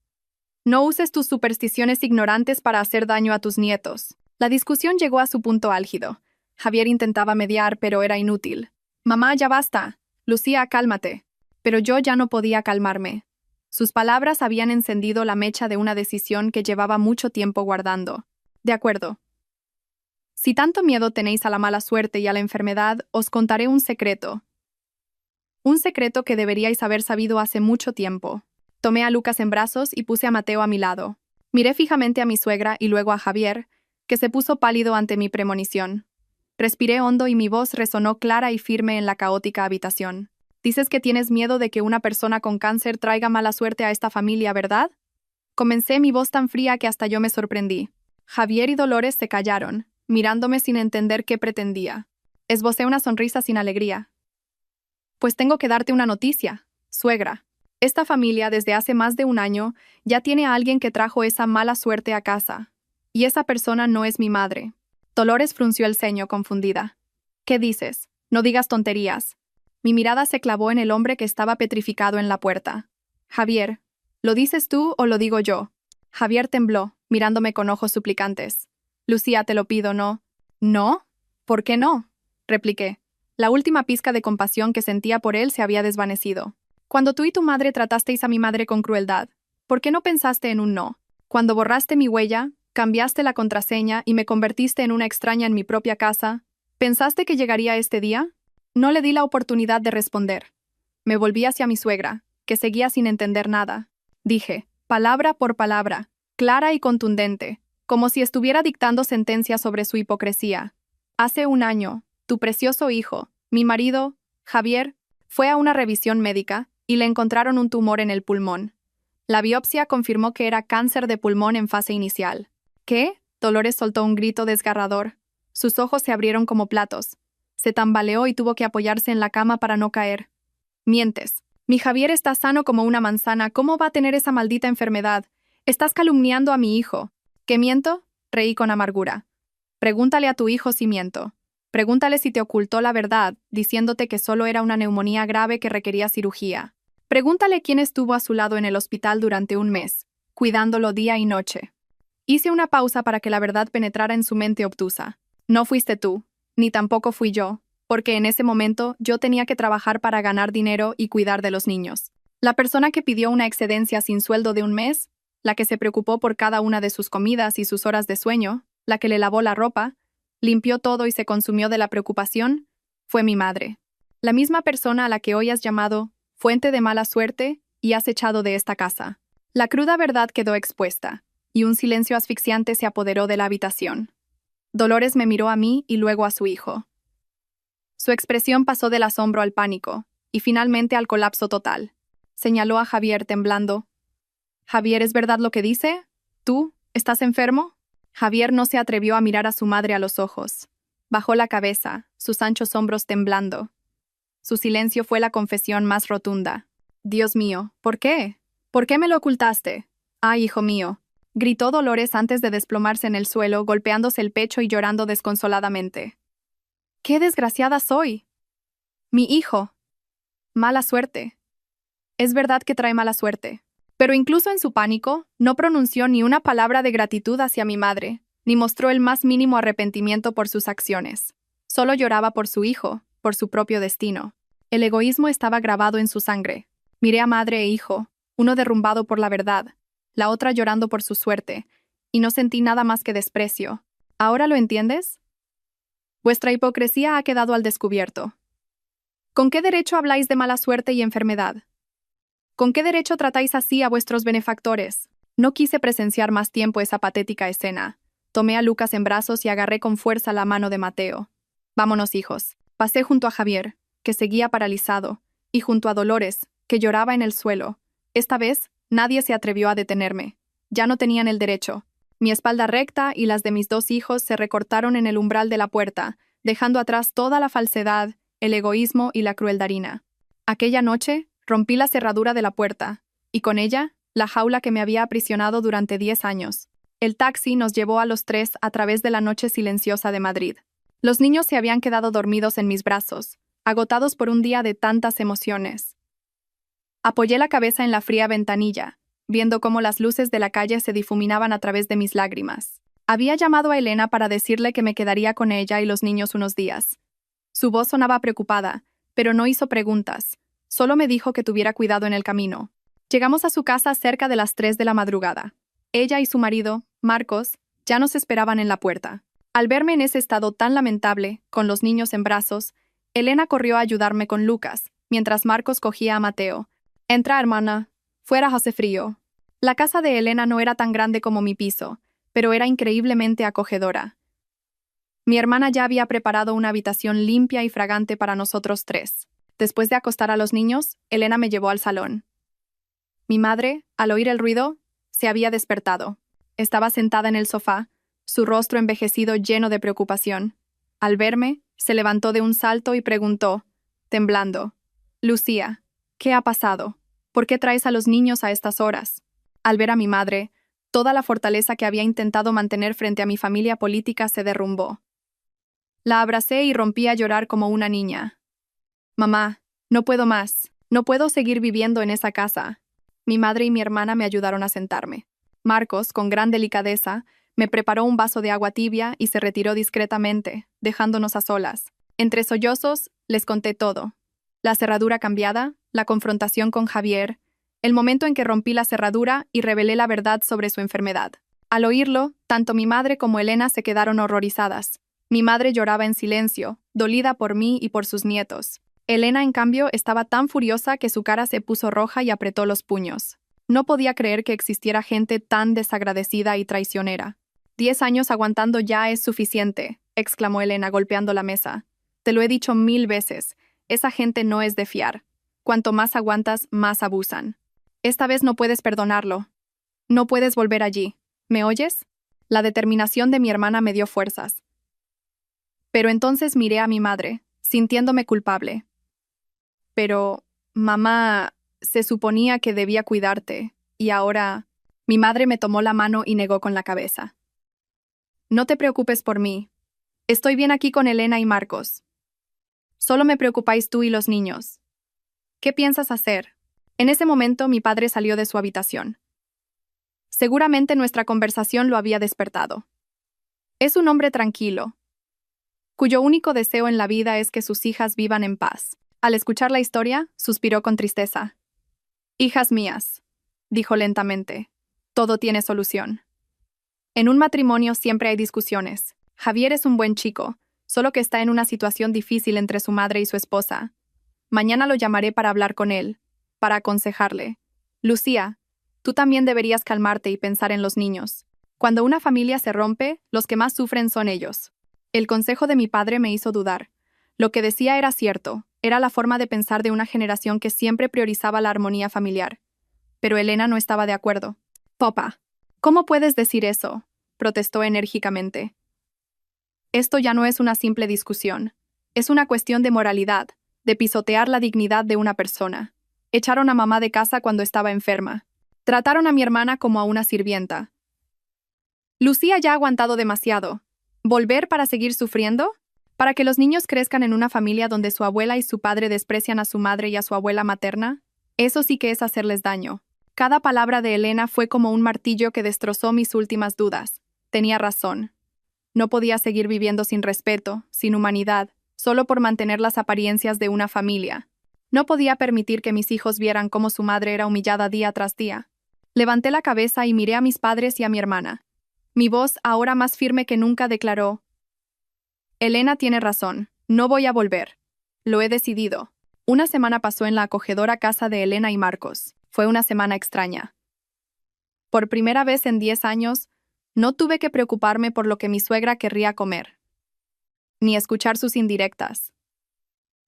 No uses tus supersticiones ignorantes para hacer daño a tus nietos. La discusión llegó a su punto álgido. Javier intentaba mediar, pero era inútil. Mamá, ya basta. Lucía, cálmate. Pero yo ya no podía calmarme. Sus palabras habían encendido la mecha de una decisión que llevaba mucho tiempo guardando. De acuerdo. Si tanto miedo tenéis a la mala suerte y a la enfermedad, os contaré un secreto. Un secreto que deberíais haber sabido hace mucho tiempo. Tomé a Lucas en brazos y puse a Mateo a mi lado. Miré fijamente a mi suegra y luego a Javier, que se puso pálido ante mi premonición. Respiré hondo y mi voz resonó clara y firme en la caótica habitación. Dices que tienes miedo de que una persona con cáncer traiga mala suerte a esta familia, ¿verdad? Comencé, mi voz tan fría que hasta yo me sorprendí. Javier y Dolores se callaron, mirándome sin entender qué pretendía. Esbocé una sonrisa sin alegría. Pues tengo que darte una noticia, suegra. Esta familia, desde hace más de un año, ya tiene a alguien que trajo esa mala suerte a casa. Y esa persona no es mi madre. Dolores frunció el ceño, confundida. ¿Qué dices? No digas tonterías. Mi mirada se clavó en el hombre que estaba petrificado en la puerta. Javier, ¿lo dices tú o lo digo yo? Javier tembló, mirándome con ojos suplicantes. Lucía, te lo pido, ¿no? ¿No? ¿Por qué no?, repliqué. La última pizca de compasión que sentía por él se había desvanecido. Cuando tú y tu madre tratasteis a mi madre con crueldad, ¿por qué no pensaste en un no? Cuando borraste mi huella, cambiaste la contraseña y me convertiste en una extraña en mi propia casa, ¿pensaste que llegaría este día? No le di la oportunidad de responder. Me volví hacia mi suegra, que seguía sin entender nada. Dije, palabra por palabra, clara y contundente, como si estuviera dictando sentencia sobre su hipocresía. Hace un año, tu precioso hijo, mi marido, Javier, fue a una revisión médica y le encontraron un tumor en el pulmón. La biopsia confirmó que era cáncer de pulmón en fase inicial. ¿Qué? Dolores soltó un grito desgarrador. Sus ojos se abrieron como platos. Se tambaleó y tuvo que apoyarse en la cama para no caer. Mientes. Mi Javier está sano como una manzana. ¿Cómo va a tener esa maldita enfermedad? Estás calumniando a mi hijo. ¿Qué miento? Reí con amargura. Pregúntale a tu hijo si miento. Pregúntale si te ocultó la verdad, diciéndote que solo era una neumonía grave que requería cirugía. Pregúntale quién estuvo a su lado en el hospital durante un mes, cuidándolo día y noche. Hice una pausa para que la verdad penetrara en su mente obtusa. No fuiste tú, ni tampoco fui yo, porque en ese momento yo tenía que trabajar para ganar dinero y cuidar de los niños. La persona que pidió una excedencia sin sueldo de un mes, la que se preocupó por cada una de sus comidas y sus horas de sueño, la que le lavó la ropa, limpió todo y se consumió de la preocupación, fue mi madre. La misma persona a la que hoy has llamado fuente de mala suerte y has echado de esta casa. La cruda verdad quedó expuesta, y un silencio asfixiante se apoderó de la habitación. Dolores me miró a mí y luego a su hijo. Su expresión pasó del asombro al pánico, y finalmente al colapso total. Señaló a Javier temblando. «Javier, ¿es verdad lo que dice? ¿Tú? ¿Estás enfermo?» Javier no se atrevió a mirar a su madre a los ojos. Bajó la cabeza, sus anchos hombros temblando. Su silencio fue la confesión más rotunda. «Dios mío, ¿por qué? ¿Por qué me lo ocultaste? ¡Ay, hijo mío!», gritó Dolores antes de desplomarse en el suelo, golpeándose el pecho y llorando desconsoladamente. «¡Qué desgraciada soy! Mi hijo. Mala suerte. Es verdad que trae mala suerte». Pero incluso en su pánico, no pronunció ni una palabra de gratitud hacia mi madre, ni mostró el más mínimo arrepentimiento por sus acciones. Solo lloraba por su hijo, por su propio destino. El egoísmo estaba grabado en su sangre. Miré a madre e hijo, uno derrumbado por la verdad, la otra llorando por su suerte, y no sentí nada más que desprecio. ¿Ahora lo entiendes? Vuestra hipocresía ha quedado al descubierto. ¿Con qué derecho habláis de mala suerte y enfermedad? ¿Con qué derecho tratáis así a vuestros benefactores? No quise presenciar más tiempo esa patética escena. Tomé a Lucas en brazos y agarré con fuerza la mano de Mateo. «Vámonos, hijos». Pasé junto a Javier, que seguía paralizado, y junto a Dolores, que lloraba en el suelo. Esta vez, nadie se atrevió a detenerme. Ya no tenían el derecho. Mi espalda recta y las de mis dos hijos se recortaron en el umbral de la puerta, dejando atrás toda la falsedad, el egoísmo y la crueldad. Aquella noche, rompí la cerradura de la puerta, y con ella, la jaula que me había aprisionado durante 10 años. El taxi nos llevó a los tres a través de la noche silenciosa de Madrid. Los niños se habían quedado dormidos en mis brazos, agotados por un día de tantas emociones. Apoyé la cabeza en la fría ventanilla, viendo cómo las luces de la calle se difuminaban a través de mis lágrimas. Había llamado a Elena para decirle que me quedaría con ella y los niños unos días. Su voz sonaba preocupada, pero no hizo preguntas. Solo me dijo que tuviera cuidado en el camino. Llegamos a su casa cerca de las 3 de la madrugada. Ella y su marido, Marcos, ya nos esperaban en la puerta. Al verme en ese estado tan lamentable, con los niños en brazos, Elena corrió a ayudarme con Lucas, mientras Marcos cogía a Mateo. «Entra, hermana. Fuera hace frío». La casa de Elena no era tan grande como mi piso, pero era increíblemente acogedora. Mi hermana ya había preparado una habitación limpia y fragante para nosotros tres. Después de acostar a los niños, Elena me llevó al salón. Mi madre, al oír el ruido, se había despertado. Estaba sentada en el sofá, su rostro envejecido lleno de preocupación. Al verme, se levantó de un salto y preguntó, temblando: «Lucía, ¿qué ha pasado? ¿Por qué traes a los niños a estas horas?» Al ver a mi madre, toda la fortaleza que había intentado mantener frente a mi familia política se derrumbó. La abracé y rompí a llorar como una niña. «Mamá, no puedo más. No puedo seguir viviendo en esa casa». Mi madre y mi hermana me ayudaron a sentarme. Marcos, con gran delicadeza, me preparó un vaso de agua tibia y se retiró discretamente, dejándonos a solas. Entre sollozos, les conté todo. La cerradura cambiada, la confrontación con Javier, el momento en que rompí la cerradura y revelé la verdad sobre su enfermedad. Al oírlo, tanto mi madre como Elena se quedaron horrorizadas. Mi madre lloraba en silencio, dolida por mí y por sus nietos. Elena, en cambio, estaba tan furiosa que su cara se puso roja y apretó los puños. No podía creer que existiera gente tan desagradecida y traicionera. 10 años aguantando ya es suficiente, exclamó Elena golpeando la mesa. Te lo he dicho 1000 veces, esa gente no es de fiar. Cuanto más aguantas, más abusan. Esta vez no puedes perdonarlo. No puedes volver allí. ¿Me oyes? La determinación de mi hermana me dio fuerzas. Pero entonces miré a mi madre, sintiéndome culpable. Pero, mamá, se suponía que debía cuidarte, y ahora... Mi madre me tomó la mano y negó con la cabeza. No te preocupes por mí. Estoy bien aquí con Elena y Marcos. Solo me preocupáis tú y los niños. ¿Qué piensas hacer? En ese momento mi padre salió de su habitación. Seguramente nuestra conversación lo había despertado. Es un hombre tranquilo, cuyo único deseo en la vida es que sus hijas vivan en paz. Al escuchar la historia, suspiró con tristeza. «Hijas mías», dijo lentamente, «todo tiene solución. En un matrimonio siempre hay discusiones. Javier es un buen chico, solo que está en una situación difícil entre su madre y su esposa. Mañana lo llamaré para hablar con él, para aconsejarle. Lucía, Tú también deberías calmarte y pensar en los niños. Cuando una familia se rompe, los que más sufren son ellos. El consejo de mi padre me hizo dudar. Lo que decía era cierto, era la forma de pensar de una generación que siempre priorizaba la armonía familiar. Pero Elena no estaba de acuerdo. Papá, ¿cómo puedes decir eso?, protestó enérgicamente. Esto ya no es una simple discusión. Es una cuestión de moralidad, de pisotear la dignidad de una persona. Echaron a mamá de casa cuando estaba enferma. Trataron a mi hermana como a una sirvienta. Lucía ya ha aguantado demasiado. ¿Volver para seguir sufriendo? ¿Para que los niños crezcan en una familia donde su abuela y su padre desprecian a su madre y a su abuela materna? Eso sí que es hacerles daño. Cada palabra de Elena fue como un martillo que destrozó mis últimas dudas. Tenía razón. No podía seguir viviendo sin respeto, sin humanidad, solo por mantener las apariencias de una familia. No podía permitir que mis hijos vieran cómo su madre era humillada día tras día. Levanté la cabeza y miré a mis padres y a mi hermana. Mi voz, ahora más firme que nunca, declaró: Elena tiene razón, no voy a volver. Lo he decidido. Una semana pasó en la acogedora casa de Elena y Marcos. Fue una semana extraña. Por primera vez en 10 años, no tuve que preocuparme por lo que mi suegra querría comer, ni escuchar sus indirectas,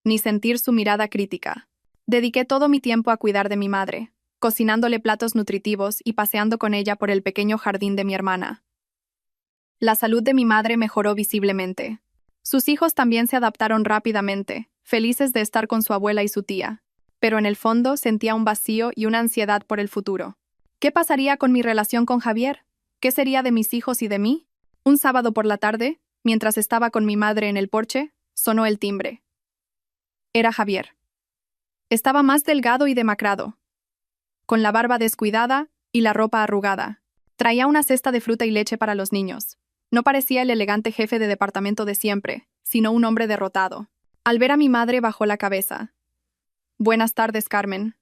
ni sentir su mirada crítica. Dediqué todo mi tiempo a cuidar de mi madre, cocinándole platos nutritivos y paseando con ella por el pequeño jardín de mi hermana. La salud de mi madre mejoró visiblemente. Sus hijos también se adaptaron rápidamente, felices de estar con su abuela y su tía, pero en el fondo sentía un vacío y una ansiedad por el futuro. ¿Qué pasaría con mi relación con Javier? ¿Qué sería de mis hijos y de mí? Un sábado por la tarde, mientras estaba con mi madre en el porche, sonó el timbre. Era Javier. Estaba más delgado y demacrado, con la barba descuidada y la ropa arrugada. Traía una cesta de fruta y leche para los niños. No parecía el elegante jefe de departamento de siempre, sino un hombre derrotado. Al ver a mi madre bajó la cabeza. Buenas tardes, Carmen.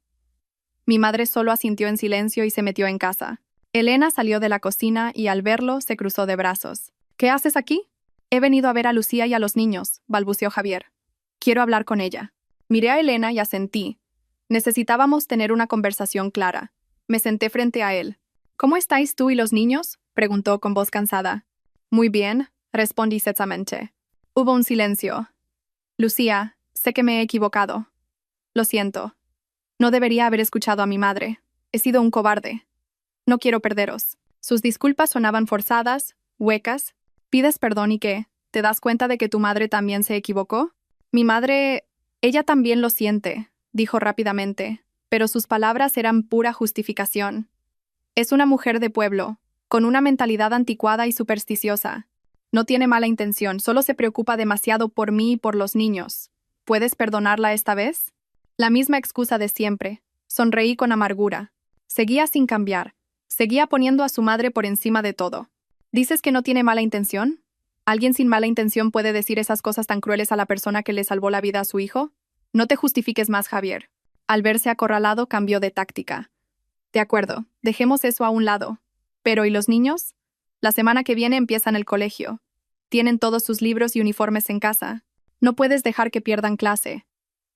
Mi madre solo asintió en silencio y se metió en casa. Elena salió de la cocina y al verlo se cruzó de brazos. ¿Qué haces aquí? He venido a ver a Lucía y a los niños, balbuceó Javier. Quiero hablar con ella. Miré a Elena y asentí. Necesitábamos tener una conversación clara. Me senté frente a él. ¿Cómo estáis tú y los niños?, preguntó con voz cansada. Muy bien, respondí secamente. Hubo un silencio. Lucía, sé que me he equivocado. Lo siento. No debería haber escuchado a mi madre. He sido un cobarde. No quiero perderos. Sus disculpas sonaban forzadas, huecas. ¿Pides perdón y qué? ¿Te das cuenta de que tu madre también se equivocó? Mi madre... Ella también lo siente, dijo rápidamente, pero sus palabras eran pura justificación. Es una mujer de pueblo, con una mentalidad anticuada y supersticiosa. No tiene mala intención, solo se preocupa demasiado por mí y por los niños. ¿Puedes perdonarla esta vez? La misma excusa de siempre. Sonreí con amargura. Seguía sin cambiar. Seguía poniendo a su madre por encima de todo. ¿Dices que no tiene mala intención? ¿Alguien sin mala intención puede decir esas cosas tan crueles a la persona que le salvó la vida a su hijo? No te justifiques más, Javier. Al verse acorralado, cambió de táctica. De acuerdo, dejemos eso a un lado. Pero, ¿y los niños? La semana que viene empiezan el colegio. Tienen todos sus libros y uniformes en casa. No puedes dejar que pierdan clase.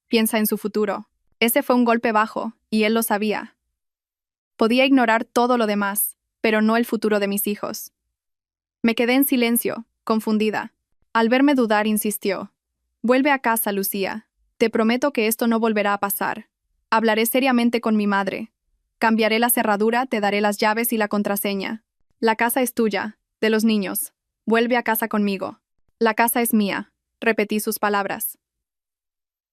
Piensa en su futuro. Ese fue un golpe bajo, y él lo sabía. Podía ignorar todo lo demás, pero no el futuro de mis hijos. Me quedé en silencio, confundida. Al verme dudar, insistió. Vuelve a casa, Lucía. Te prometo que esto no volverá a pasar. Hablaré seriamente con mi madre. Cambiaré la cerradura, te daré las llaves y la contraseña. La casa es tuya, de los niños. Vuelve a casa conmigo. La casa es mía, repetí sus palabras.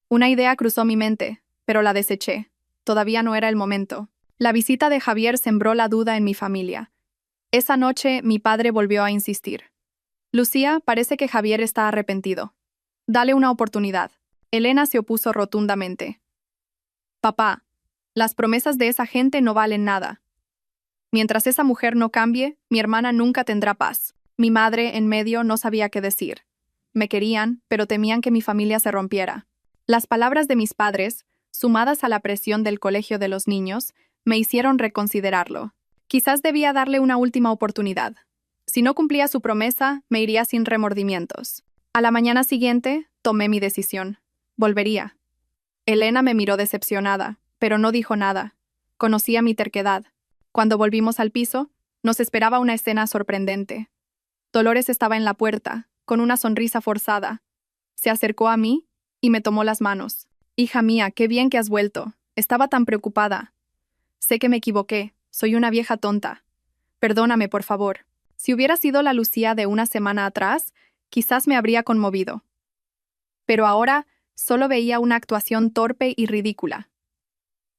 Una idea cruzó mi mente, pero la deseché. Todavía no era el momento. La visita de Javier sembró la duda en mi familia. Esa noche mi padre volvió a insistir. Lucía, parece que Javier está arrepentido. Dale una oportunidad. Elena se opuso rotundamente. Papá, las promesas de esa gente no valen nada. Mientras esa mujer no cambie, mi hermana nunca tendrá paz. Mi madre, en medio, no sabía qué decir. Me querían, pero temían que mi familia se rompiera. Las palabras de mis padres, sumadas a la presión del colegio de los niños, me hicieron reconsiderarlo. Quizás debía darle una última oportunidad. Si no cumplía su promesa, me iría sin remordimientos. A la mañana siguiente, tomé mi decisión. Volvería. Elena me miró decepcionada, pero no dijo nada. Conocía mi terquedad. Cuando volvimos al piso, nos esperaba una escena sorprendente. Dolores estaba en la puerta, con una sonrisa forzada. Se acercó a mí y me tomó las manos. Hija mía, qué bien que has vuelto. Estaba tan preocupada. Sé que me equivoqué. Soy una vieja tonta. Perdóname, por favor. Si hubiera sido la Lucía de una semana atrás, quizás me habría conmovido. Pero ahora solo veía una actuación torpe y ridícula.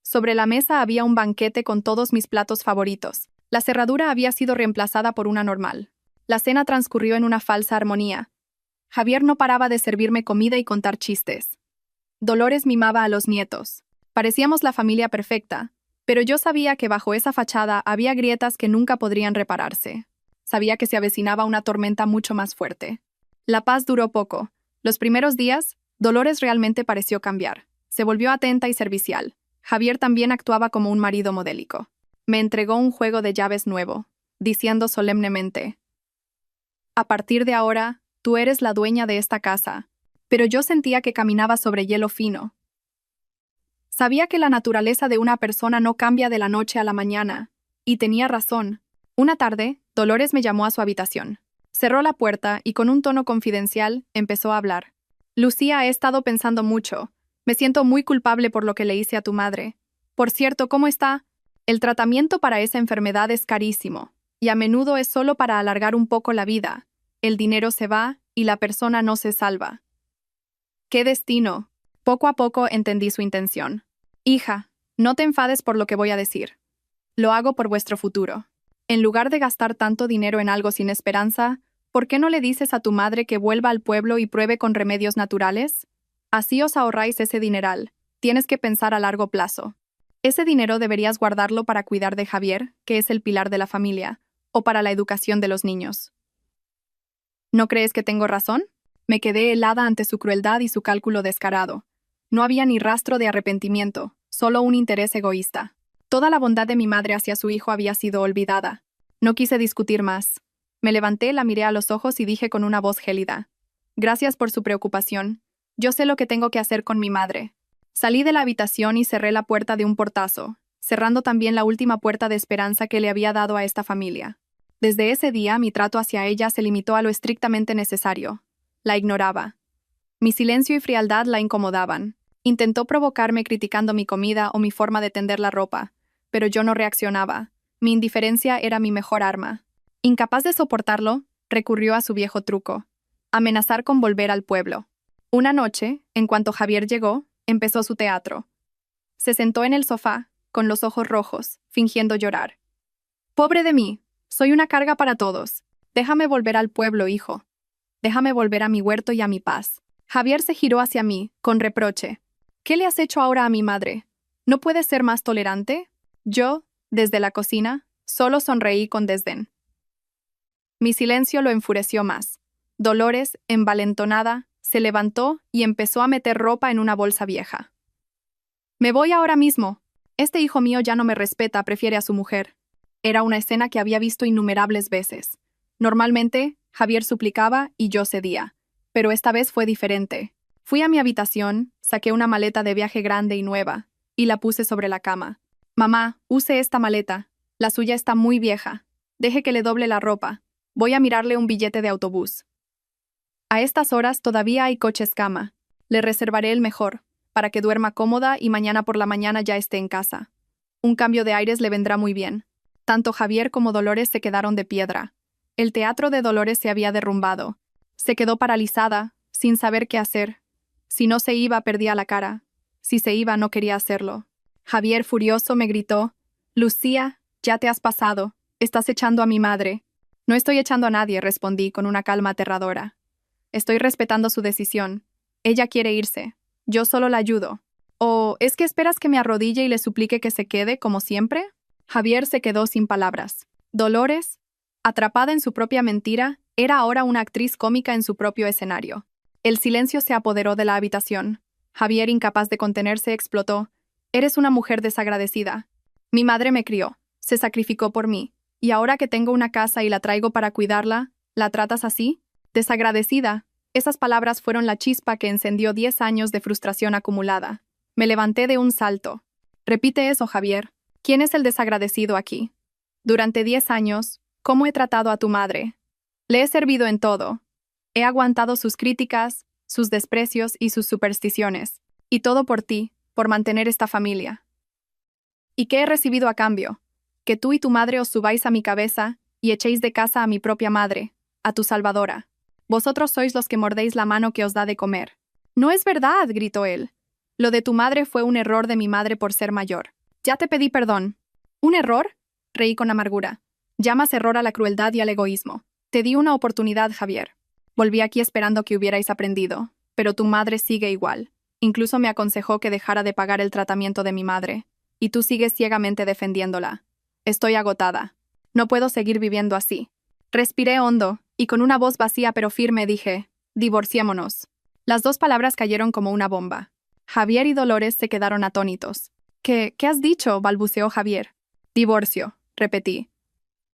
Sobre la mesa había un banquete con todos mis platos favoritos. La cerradura había sido reemplazada por una normal. La cena transcurrió en una falsa armonía. Javier no paraba de servirme comida y contar chistes. Dolores mimaba a los nietos. Parecíamos la familia perfecta, pero yo sabía que bajo esa fachada había grietas que nunca podrían repararse. Sabía que se avecinaba una tormenta mucho más fuerte. La paz duró poco. Los primeros días, Dolores realmente pareció cambiar. Se volvió atenta y servicial. Javier también actuaba como un marido modélico. Me entregó un juego de llaves nuevo, diciendo solemnemente: «A partir de ahora, tú eres la dueña de esta casa». Pero yo sentía que caminaba sobre hielo fino. Sabía que la naturaleza de una persona no cambia de la noche a la mañana, y tenía razón. Una tarde, Dolores me llamó a su habitación. Cerró la puerta y con un tono confidencial empezó a hablar. «Lucía, he estado pensando mucho. Me siento muy culpable por lo que le hice a tu madre. Por cierto, ¿cómo está? El tratamiento para esa enfermedad es carísimo, y a menudo es solo para alargar un poco la vida. El dinero se va y la persona no se salva». ¡Qué destino! Poco a poco entendí su intención. «Hija, no te enfades por lo que voy a decir. Lo hago por vuestro futuro. En lugar de gastar tanto dinero en algo sin esperanza, ¿por qué no le dices a tu madre que vuelva al pueblo y pruebe con remedios naturales? Así os ahorráis ese dineral. Tienes que pensar a largo plazo. Ese dinero deberías guardarlo para cuidar de Javier, que es el pilar de la familia, o para la educación de los niños». ¿No crees que tengo razón? Me quedé helada ante su crueldad y su cálculo descarado. No había ni rastro de arrepentimiento, solo un interés egoísta. Toda la bondad de mi madre hacia su hijo había sido olvidada. No quise discutir más. Me levanté, la miré a los ojos y dije con una voz gélida: «Gracias por su preocupación. Yo sé lo que tengo que hacer con mi madre». Salí de la habitación y cerré la puerta de un portazo, cerrando también la última puerta de esperanza que le había dado a esta familia. Desde ese día, mi trato hacia ella se limitó a lo estrictamente necesario. La ignoraba. Mi silencio y frialdad la incomodaban. Intentó provocarme criticando mi comida o mi forma de tender la ropa, pero yo no reaccionaba. Mi indiferencia era mi mejor arma. Incapaz de soportarlo, recurrió a su viejo truco: amenazar con volver al pueblo. Una noche, en cuanto Javier llegó, empezó su teatro. Se sentó en el sofá, con los ojos rojos, fingiendo llorar. «Pobre de mí, soy una carga para todos. Déjame volver al pueblo, hijo. Déjame volver a mi huerto y a mi paz». Javier se giró hacia mí, con reproche. «¿Qué le has hecho ahora a mi madre? ¿No puedes ser más tolerante?» Yo, desde la cocina, solo sonreí con desdén. Mi silencio lo enfureció más. Dolores, envalentonada, se levantó y empezó a meter ropa en una bolsa vieja. «Me voy ahora mismo. Este hijo mío ya no me respeta, prefiere a su mujer». Era una escena que había visto innumerables veces. Normalmente, Javier suplicaba y yo cedía. Pero esta vez fue diferente. Fui a mi habitación, saqué una maleta de viaje grande y nueva, y la puse sobre la cama. «Mamá, use esta maleta. La suya está muy vieja. Deje que le doble la ropa. Voy a mirarle un billete de autobús. A estas horas todavía hay coches cama. Le reservaré el mejor, para que duerma cómoda y mañana por la mañana ya esté en casa. Un cambio de aires le vendrá muy bien». Tanto Javier como Dolores se quedaron de piedra. El teatro de Dolores se había derrumbado. Se quedó paralizada, sin saber qué hacer. Si no se iba, perdía la cara. Si se iba, no quería hacerlo. Javier, furioso, me gritó: «Lucía, ya te has pasado. Estás echando a mi madre». «No estoy echando a nadie», respondí con una calma aterradora. «Estoy respetando su decisión. Ella quiere irse. Yo solo la ayudo». «¿O es que esperas que me arrodille y le suplique que se quede, como siempre?» Javier se quedó sin palabras. Dolores, atrapada en su propia mentira, era ahora una actriz cómica en su propio escenario. El silencio se apoderó de la habitación. Javier, incapaz de contenerse, explotó: «Eres una mujer desagradecida. Mi madre me crió, se sacrificó por mí, y ahora que tengo una casa y la traigo para cuidarla, ¿la tratas así? Desagradecida». Esas palabras fueron la chispa que encendió 10 años de frustración acumulada. Me levanté de un salto. «Repite eso, Javier. ¿Quién es el desagradecido aquí?» Durante 10 años, ¿cómo he tratado a tu madre? Le he servido en todo. He aguantado sus críticas, sus desprecios y sus supersticiones. Y todo por ti, por mantener esta familia. ¿Y qué he recibido a cambio? Que tú y tu madre os subáis a mi cabeza y echéis de casa a mi propia madre, a tu salvadora. Vosotros sois los que mordéis la mano que os da de comer. No es verdad, gritó él. Lo de tu madre fue un error de mi madre por ser mayor. Ya te pedí perdón. ¿Un error? Reí con amargura. Llamas error a la crueldad y al egoísmo. Te di una oportunidad, Javier. Volví aquí esperando que hubierais aprendido, pero tu madre sigue igual. Incluso me aconsejó que dejara de pagar el tratamiento de mi madre, y tú sigues ciegamente defendiéndola. Estoy agotada. No puedo seguir viviendo así. Respiré hondo, y con una voz vacía pero firme dije, divorciémonos. Las dos palabras cayeron como una bomba. Javier y Dolores se quedaron atónitos. ¿Qué has dicho?, balbuceó Javier. Divorcio, repetí.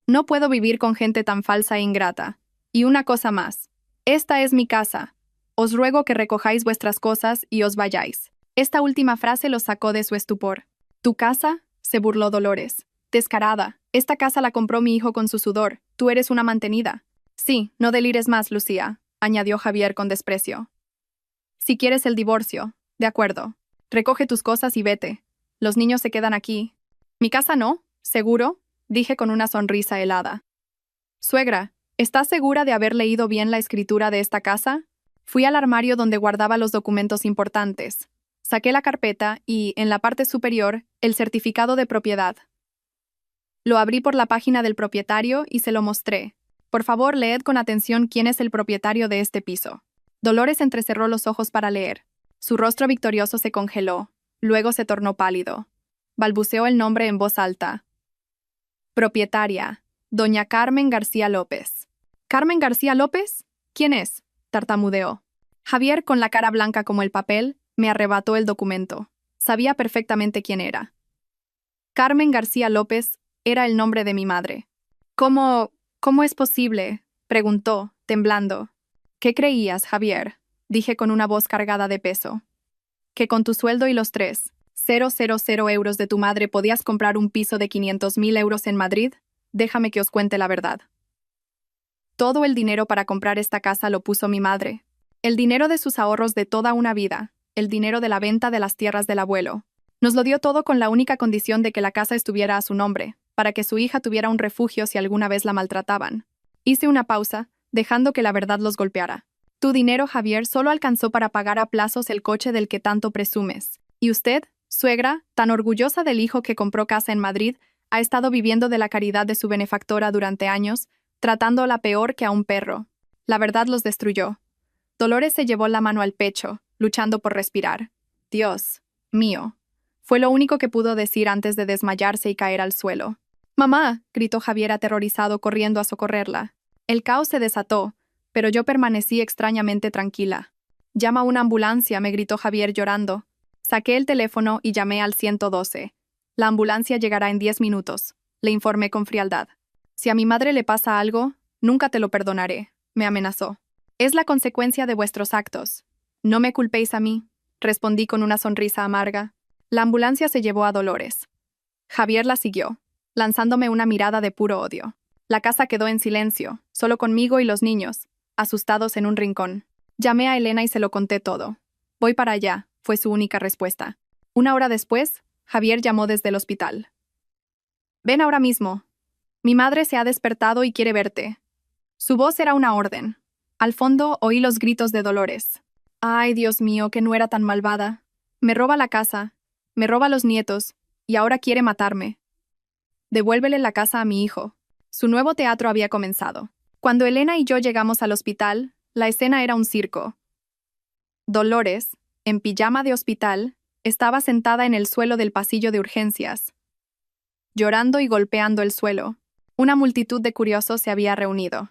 No puedo vivir con gente tan falsa e ingrata. Y una cosa más. Esta es mi casa. Os ruego que recojáis vuestras cosas y os vayáis. Esta última frase los sacó de su estupor. ¿Tu casa?, se burló Dolores. Descarada. Esta casa la compró mi hijo con su sudor. Tú eres una mantenida. Sí, no delires más, Lucía, añadió Javier con desprecio. Si quieres el divorcio, de acuerdo. Recoge tus cosas y vete. Los niños se quedan aquí. Mi casa no, ¿seguro?, dije con una sonrisa helada. Suegra, ¿estás segura de haber leído bien la escritura de esta casa? Fui al armario donde guardaba los documentos importantes. Saqué la carpeta y, en la parte superior, el certificado de propiedad. Lo abrí por la página del propietario y se lo mostré. Por favor, leed con atención quién es el propietario de este piso. Dolores entrecerró los ojos para leer. Su rostro victorioso se congeló. Luego se tornó pálido. Balbuceó el nombre en voz alta. Propietaria, doña Carmen García López. ¿Carmen García López? ¿Quién es?, tartamudeó. Javier, con la cara blanca como el papel, me arrebató el documento. Sabía perfectamente quién era. Carmen García López era el nombre de mi madre. ¿Cómo es posible?, preguntó, temblando. ¿Qué creías, Javier?, dije con una voz cargada de peso. Que con tu sueldo y los 3,000 euros de tu madre podías comprar un piso de 500.000 euros en Madrid. Déjame que os cuente la verdad. Todo el dinero para comprar esta casa lo puso mi madre. El dinero de sus ahorros de toda una vida, el dinero de la venta de las tierras del abuelo. Nos lo dio todo con la única condición de que la casa estuviera a su nombre, para que su hija tuviera un refugio si alguna vez la maltrataban. Hice una pausa, dejando que la verdad los golpeara. Tu dinero, Javier, solo alcanzó para pagar a plazos el coche del que tanto presumes. Y usted, suegra, tan orgullosa del hijo que compró casa en Madrid, ha estado viviendo de la caridad de su benefactora durante años, tratándola peor que a un perro. La verdad los destruyó. Dolores se llevó la mano al pecho, luchando por respirar. Dios mío. Fue lo único que pudo decir antes de desmayarse y caer al suelo. «Mamá», gritó Javier aterrorizado corriendo a socorrerla. El caos se desató, pero yo permanecí extrañamente tranquila. «Llama a una ambulancia», me gritó Javier llorando. Saqué el teléfono y llamé al 112. La ambulancia llegará en 10 minutos, le informé con frialdad. Si a mi madre le pasa algo, nunca te lo perdonaré, me amenazó. Es la consecuencia de vuestros actos. No me culpéis a mí, respondí con una sonrisa amarga. La ambulancia se llevó a Dolores. Javier la siguió, lanzándome una mirada de puro odio. La casa quedó en silencio, solo conmigo y los niños, asustados en un rincón. Llamé a Elena y se lo conté todo. Voy para allá, fue su única respuesta. Una hora después, Javier llamó desde el hospital. Ven ahora mismo. Mi madre se ha despertado y quiere verte. Su voz era una orden. Al fondo oí los gritos de Dolores. Ay, Dios mío, que no era tan malvada. Me roba la casa, me roba los nietos, y ahora quiere matarme. Devuélvele la casa a mi hijo. Su nuevo teatro había comenzado. Cuando Elena y yo llegamos al hospital, la escena era un circo. Dolores, en pijama de hospital, estaba sentada en el suelo del pasillo de urgencias, llorando y golpeando el suelo. Una multitud de curiosos se había reunido.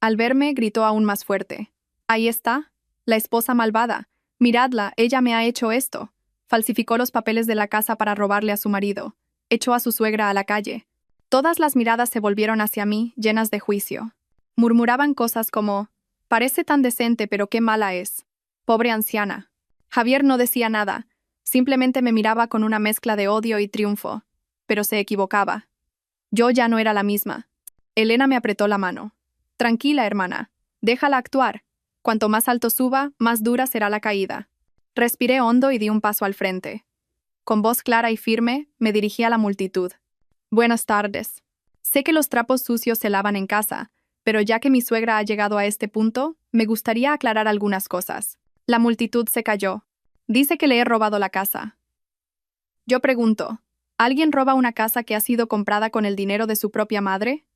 Al verme, gritó aún más fuerte. «Ahí está, la esposa malvada. Miradla, ella me ha hecho esto. Falsificó los papeles de la casa para robarle a su marido. Echó a su suegra a la calle». Todas las miradas se volvieron hacia mí, llenas de juicio. Murmuraban cosas como, «Parece tan decente, pero qué mala es. Pobre anciana». Javier no decía nada, simplemente me miraba con una mezcla de odio y triunfo. Pero se equivocaba. Yo ya no era la misma. Elena me apretó la mano. Tranquila, hermana. Déjala actuar. Cuanto más alto suba, más dura será la caída. Respiré hondo y di un paso al frente. Con voz clara y firme, me dirigí a la multitud. Buenas tardes. Sé que los trapos sucios se lavan en casa, pero ya que mi suegra ha llegado a este punto, me gustaría aclarar algunas cosas. La multitud se calló. Dice que le he robado la casa. Yo pregunto, ¿alguien roba una casa que ha sido comprada con el dinero de su propia madre?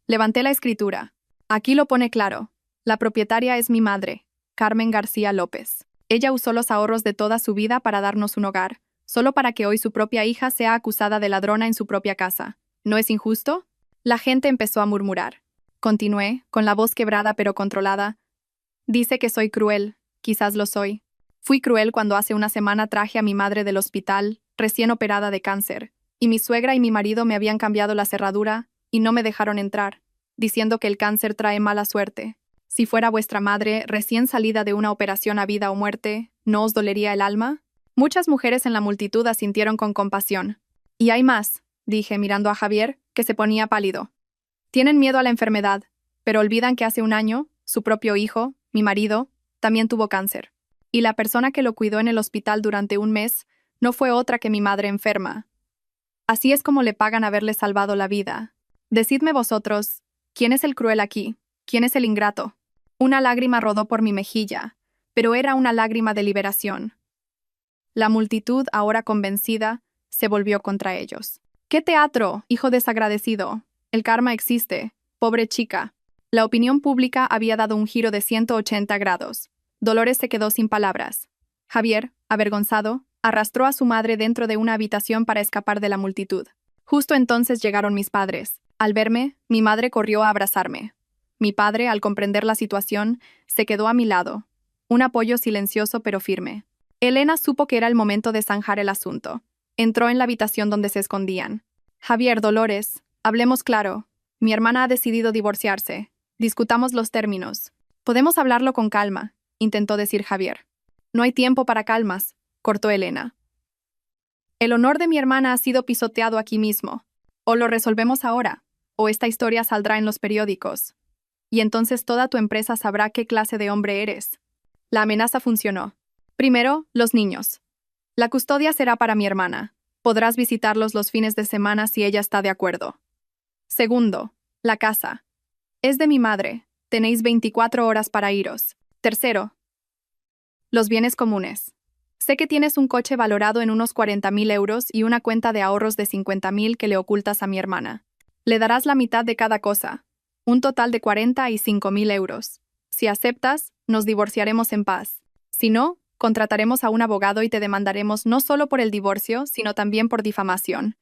Levanté la escritura. Aquí lo pone claro. La propietaria es mi madre, Carmen García López. Ella usó los ahorros de toda su vida para darnos un hogar, solo para que hoy su propia hija sea acusada de ladrona en su propia casa. ¿No es injusto? La gente empezó a murmurar. Continué, con la voz quebrada pero controlada. Dice que soy cruel, quizás lo soy. Fui cruel cuando hace una semana traje a mi madre del hospital, recién operada de cáncer, y mi suegra y mi marido me habían cambiado la cerradura y no me dejaron entrar, diciendo que el cáncer trae mala suerte. Si fuera vuestra madre, recién salida de una operación a vida o muerte, ¿no os dolería el alma? Muchas mujeres en la multitud asintieron con compasión. Y hay más, dije mirando a Javier, que se ponía pálido. Tienen miedo a la enfermedad, pero olvidan que hace un año, su propio hijo, mi marido, también tuvo cáncer. Y la persona que lo cuidó en el hospital durante un mes no fue otra que mi madre enferma. Así es como le pagan haberle salvado la vida. Decidme vosotros, ¿quién es el cruel aquí? ¿Quién es el ingrato? Una lágrima rodó por mi mejilla, pero era una lágrima de liberación. La multitud, ahora convencida, se volvió contra ellos. ¡Qué teatro, hijo desagradecido! El karma existe, pobre chica. La opinión pública había dado un giro de 180 grados. Dolores se quedó sin palabras. Javier, avergonzado, arrastró a su madre dentro de una habitación para escapar de la multitud. Justo entonces llegaron mis padres. Al verme, mi madre corrió a abrazarme. Mi padre, al comprender la situación, se quedó a mi lado. Un apoyo silencioso pero firme. Elena supo que era el momento de zanjar el asunto. Entró en la habitación donde se escondían. Javier, Dolores, hablemos claro. Mi hermana ha decidido divorciarse. Discutamos los términos. Podemos hablarlo con calma, intentó decir Javier. No hay tiempo para calmas, cortó Elena. El honor de mi hermana ha sido pisoteado aquí mismo. O lo resolvemos ahora, o esta historia saldrá en los periódicos. Y entonces toda tu empresa sabrá qué clase de hombre eres. La amenaza funcionó. Primero, los niños. La custodia será para mi hermana. Podrás visitarlos los fines de semana si ella está de acuerdo. Segundo, la casa. Es de mi madre. Tenéis 24 horas para iros. Tercero, los bienes comunes. Sé que tienes un coche valorado en unos 40.000 euros y una cuenta de ahorros de 50.000 que le ocultas a mi hermana. Le darás la mitad de cada cosa, un total de 45.000 euros. Si aceptas, nos divorciaremos en paz. Si no, contrataremos a un abogado y te demandaremos no solo por el divorcio, sino también por difamación.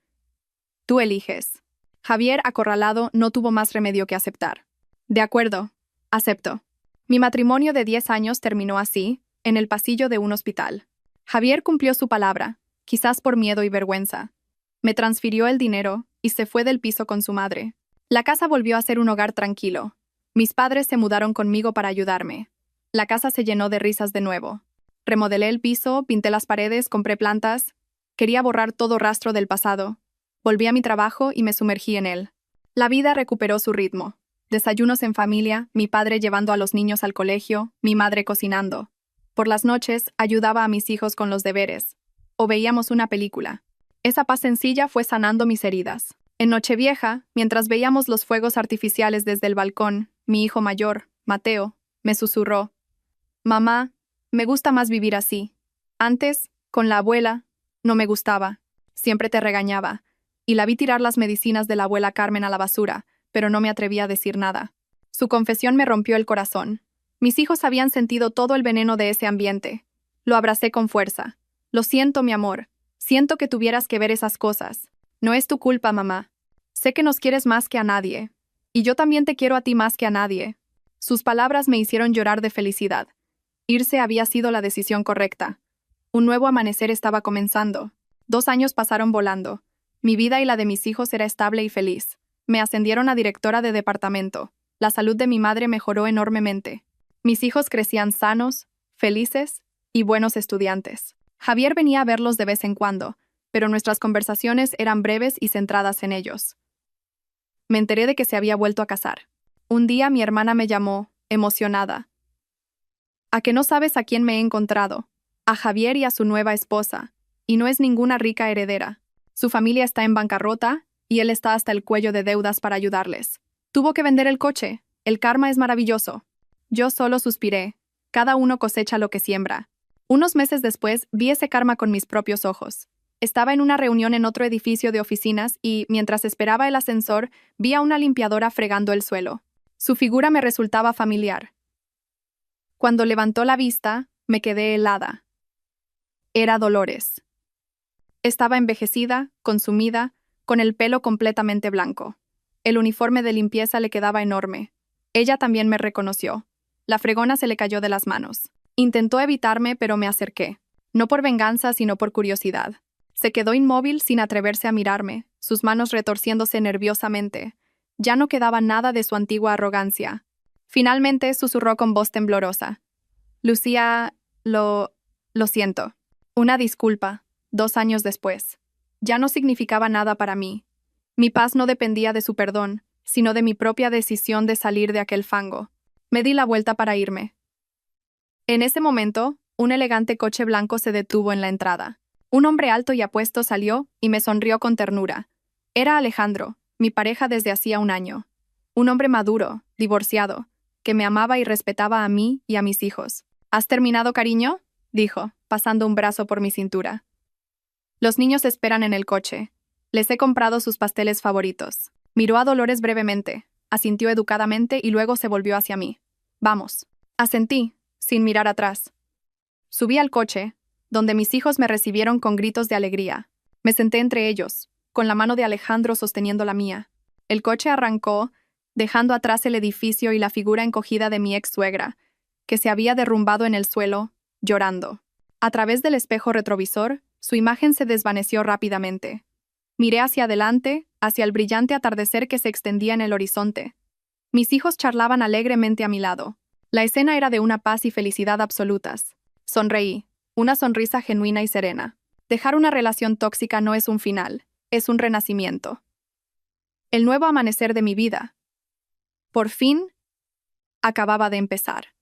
Tú eliges. Javier, acorralado, no tuvo más remedio que aceptar. De acuerdo, acepto. Mi matrimonio de 10 años terminó así, en el pasillo de un hospital. Javier cumplió su palabra, quizás por miedo y vergüenza. Me transfirió el dinero y se fue del piso con su madre. La casa volvió a ser un hogar tranquilo. Mis padres se mudaron conmigo para ayudarme. La casa se llenó de risas de nuevo. Remodelé el piso, pinté las paredes, compré plantas. Quería borrar todo rastro del pasado. Volví a mi trabajo y me sumergí en él. La vida recuperó su ritmo. Desayunos en familia, mi padre llevando a los niños al colegio, mi madre cocinando. Por las noches, ayudaba a mis hijos con los deberes. O veíamos una película. Esa paz sencilla fue sanando mis heridas. En Nochevieja, mientras veíamos los fuegos artificiales desde el balcón, mi hijo mayor, Mateo, me susurró: «Mamá, me gusta más vivir así. Antes, con la abuela, no me gustaba. Siempre te regañaba. Y la vi tirar las medicinas de la abuela Carmen a la basura, pero no me atreví a decir nada». Su confesión me rompió el corazón. Mis hijos habían sentido todo el veneno de ese ambiente. Lo abracé con fuerza. Lo siento, mi amor. Siento que tuvieras que ver esas cosas. No es tu culpa, mamá. Sé que nos quieres más que a nadie. Y yo también te quiero a ti más que a nadie. Sus palabras me hicieron llorar de felicidad. Irse había sido la decisión correcta. Un nuevo amanecer estaba comenzando. 2 años pasaron volando. Mi vida y la de mis hijos era estable y feliz. Me ascendieron a directora de departamento. La salud de mi madre mejoró enormemente. Mis hijos crecían sanos, felices y buenos estudiantes. Javier venía a verlos de vez en cuando, pero nuestras conversaciones eran breves y centradas en ellos. Me enteré de que se había vuelto a casar. Un día mi hermana me llamó, emocionada. ¿A que no sabes a quién me he encontrado? A Javier y a su nueva esposa. Y no es ninguna rica heredera. Su familia está en bancarrota y él está hasta el cuello de deudas para ayudarles. Tuvo que vender el coche. El karma es maravilloso. Yo solo suspiré. Cada uno cosecha lo que siembra. Unos meses después vi ese karma con mis propios ojos. Estaba en una reunión en otro edificio de oficinas y, mientras esperaba el ascensor, vi a una limpiadora fregando el suelo. Su figura me resultaba familiar. Cuando levantó la vista, me quedé helada. Era Dolores. Estaba envejecida, consumida, con el pelo completamente blanco. El uniforme de limpieza le quedaba enorme. Ella también me reconoció. La fregona se le cayó de las manos. Intentó evitarme, pero me acerqué. No por venganza, sino por curiosidad. Se quedó inmóvil sin atreverse a mirarme, sus manos retorciéndose nerviosamente. Ya no quedaba nada de su antigua arrogancia. Finalmente susurró con voz temblorosa. Lucía, lo siento. Una disculpa, 2 años después. Ya no significaba nada para mí. Mi paz no dependía de su perdón, sino de mi propia decisión de salir de aquel fango. Me di la vuelta para irme. En ese momento, un elegante coche blanco se detuvo en la entrada. Un hombre alto y apuesto salió y me sonrió con ternura. Era Alejandro, mi pareja desde hacía 1 año. Un hombre maduro, divorciado, que me amaba y respetaba a mí y a mis hijos. ¿Has terminado, cariño?, dijo, pasando un brazo por mi cintura. Los niños esperan en el coche. Les he comprado sus pasteles favoritos. Miró a Dolores brevemente, asintió educadamente y luego se volvió hacia mí. Vamos. Asentí, sin mirar atrás. Subí al coche, donde mis hijos me recibieron con gritos de alegría. Me senté entre ellos, con la mano de Alejandro sosteniendo la mía. El coche arrancó, dejando atrás el edificio y la figura encogida de mi ex-suegra, que se había derrumbado en el suelo, llorando. A través del espejo retrovisor, su imagen se desvaneció rápidamente. Miré hacia adelante, hacia el brillante atardecer que se extendía en el horizonte. Mis hijos charlaban alegremente a mi lado. La escena era de una paz y felicidad absolutas. Sonreí, una sonrisa genuina y serena. Dejar una relación tóxica no es un final, es un renacimiento. El nuevo amanecer de mi vida, por fin, acababa de empezar.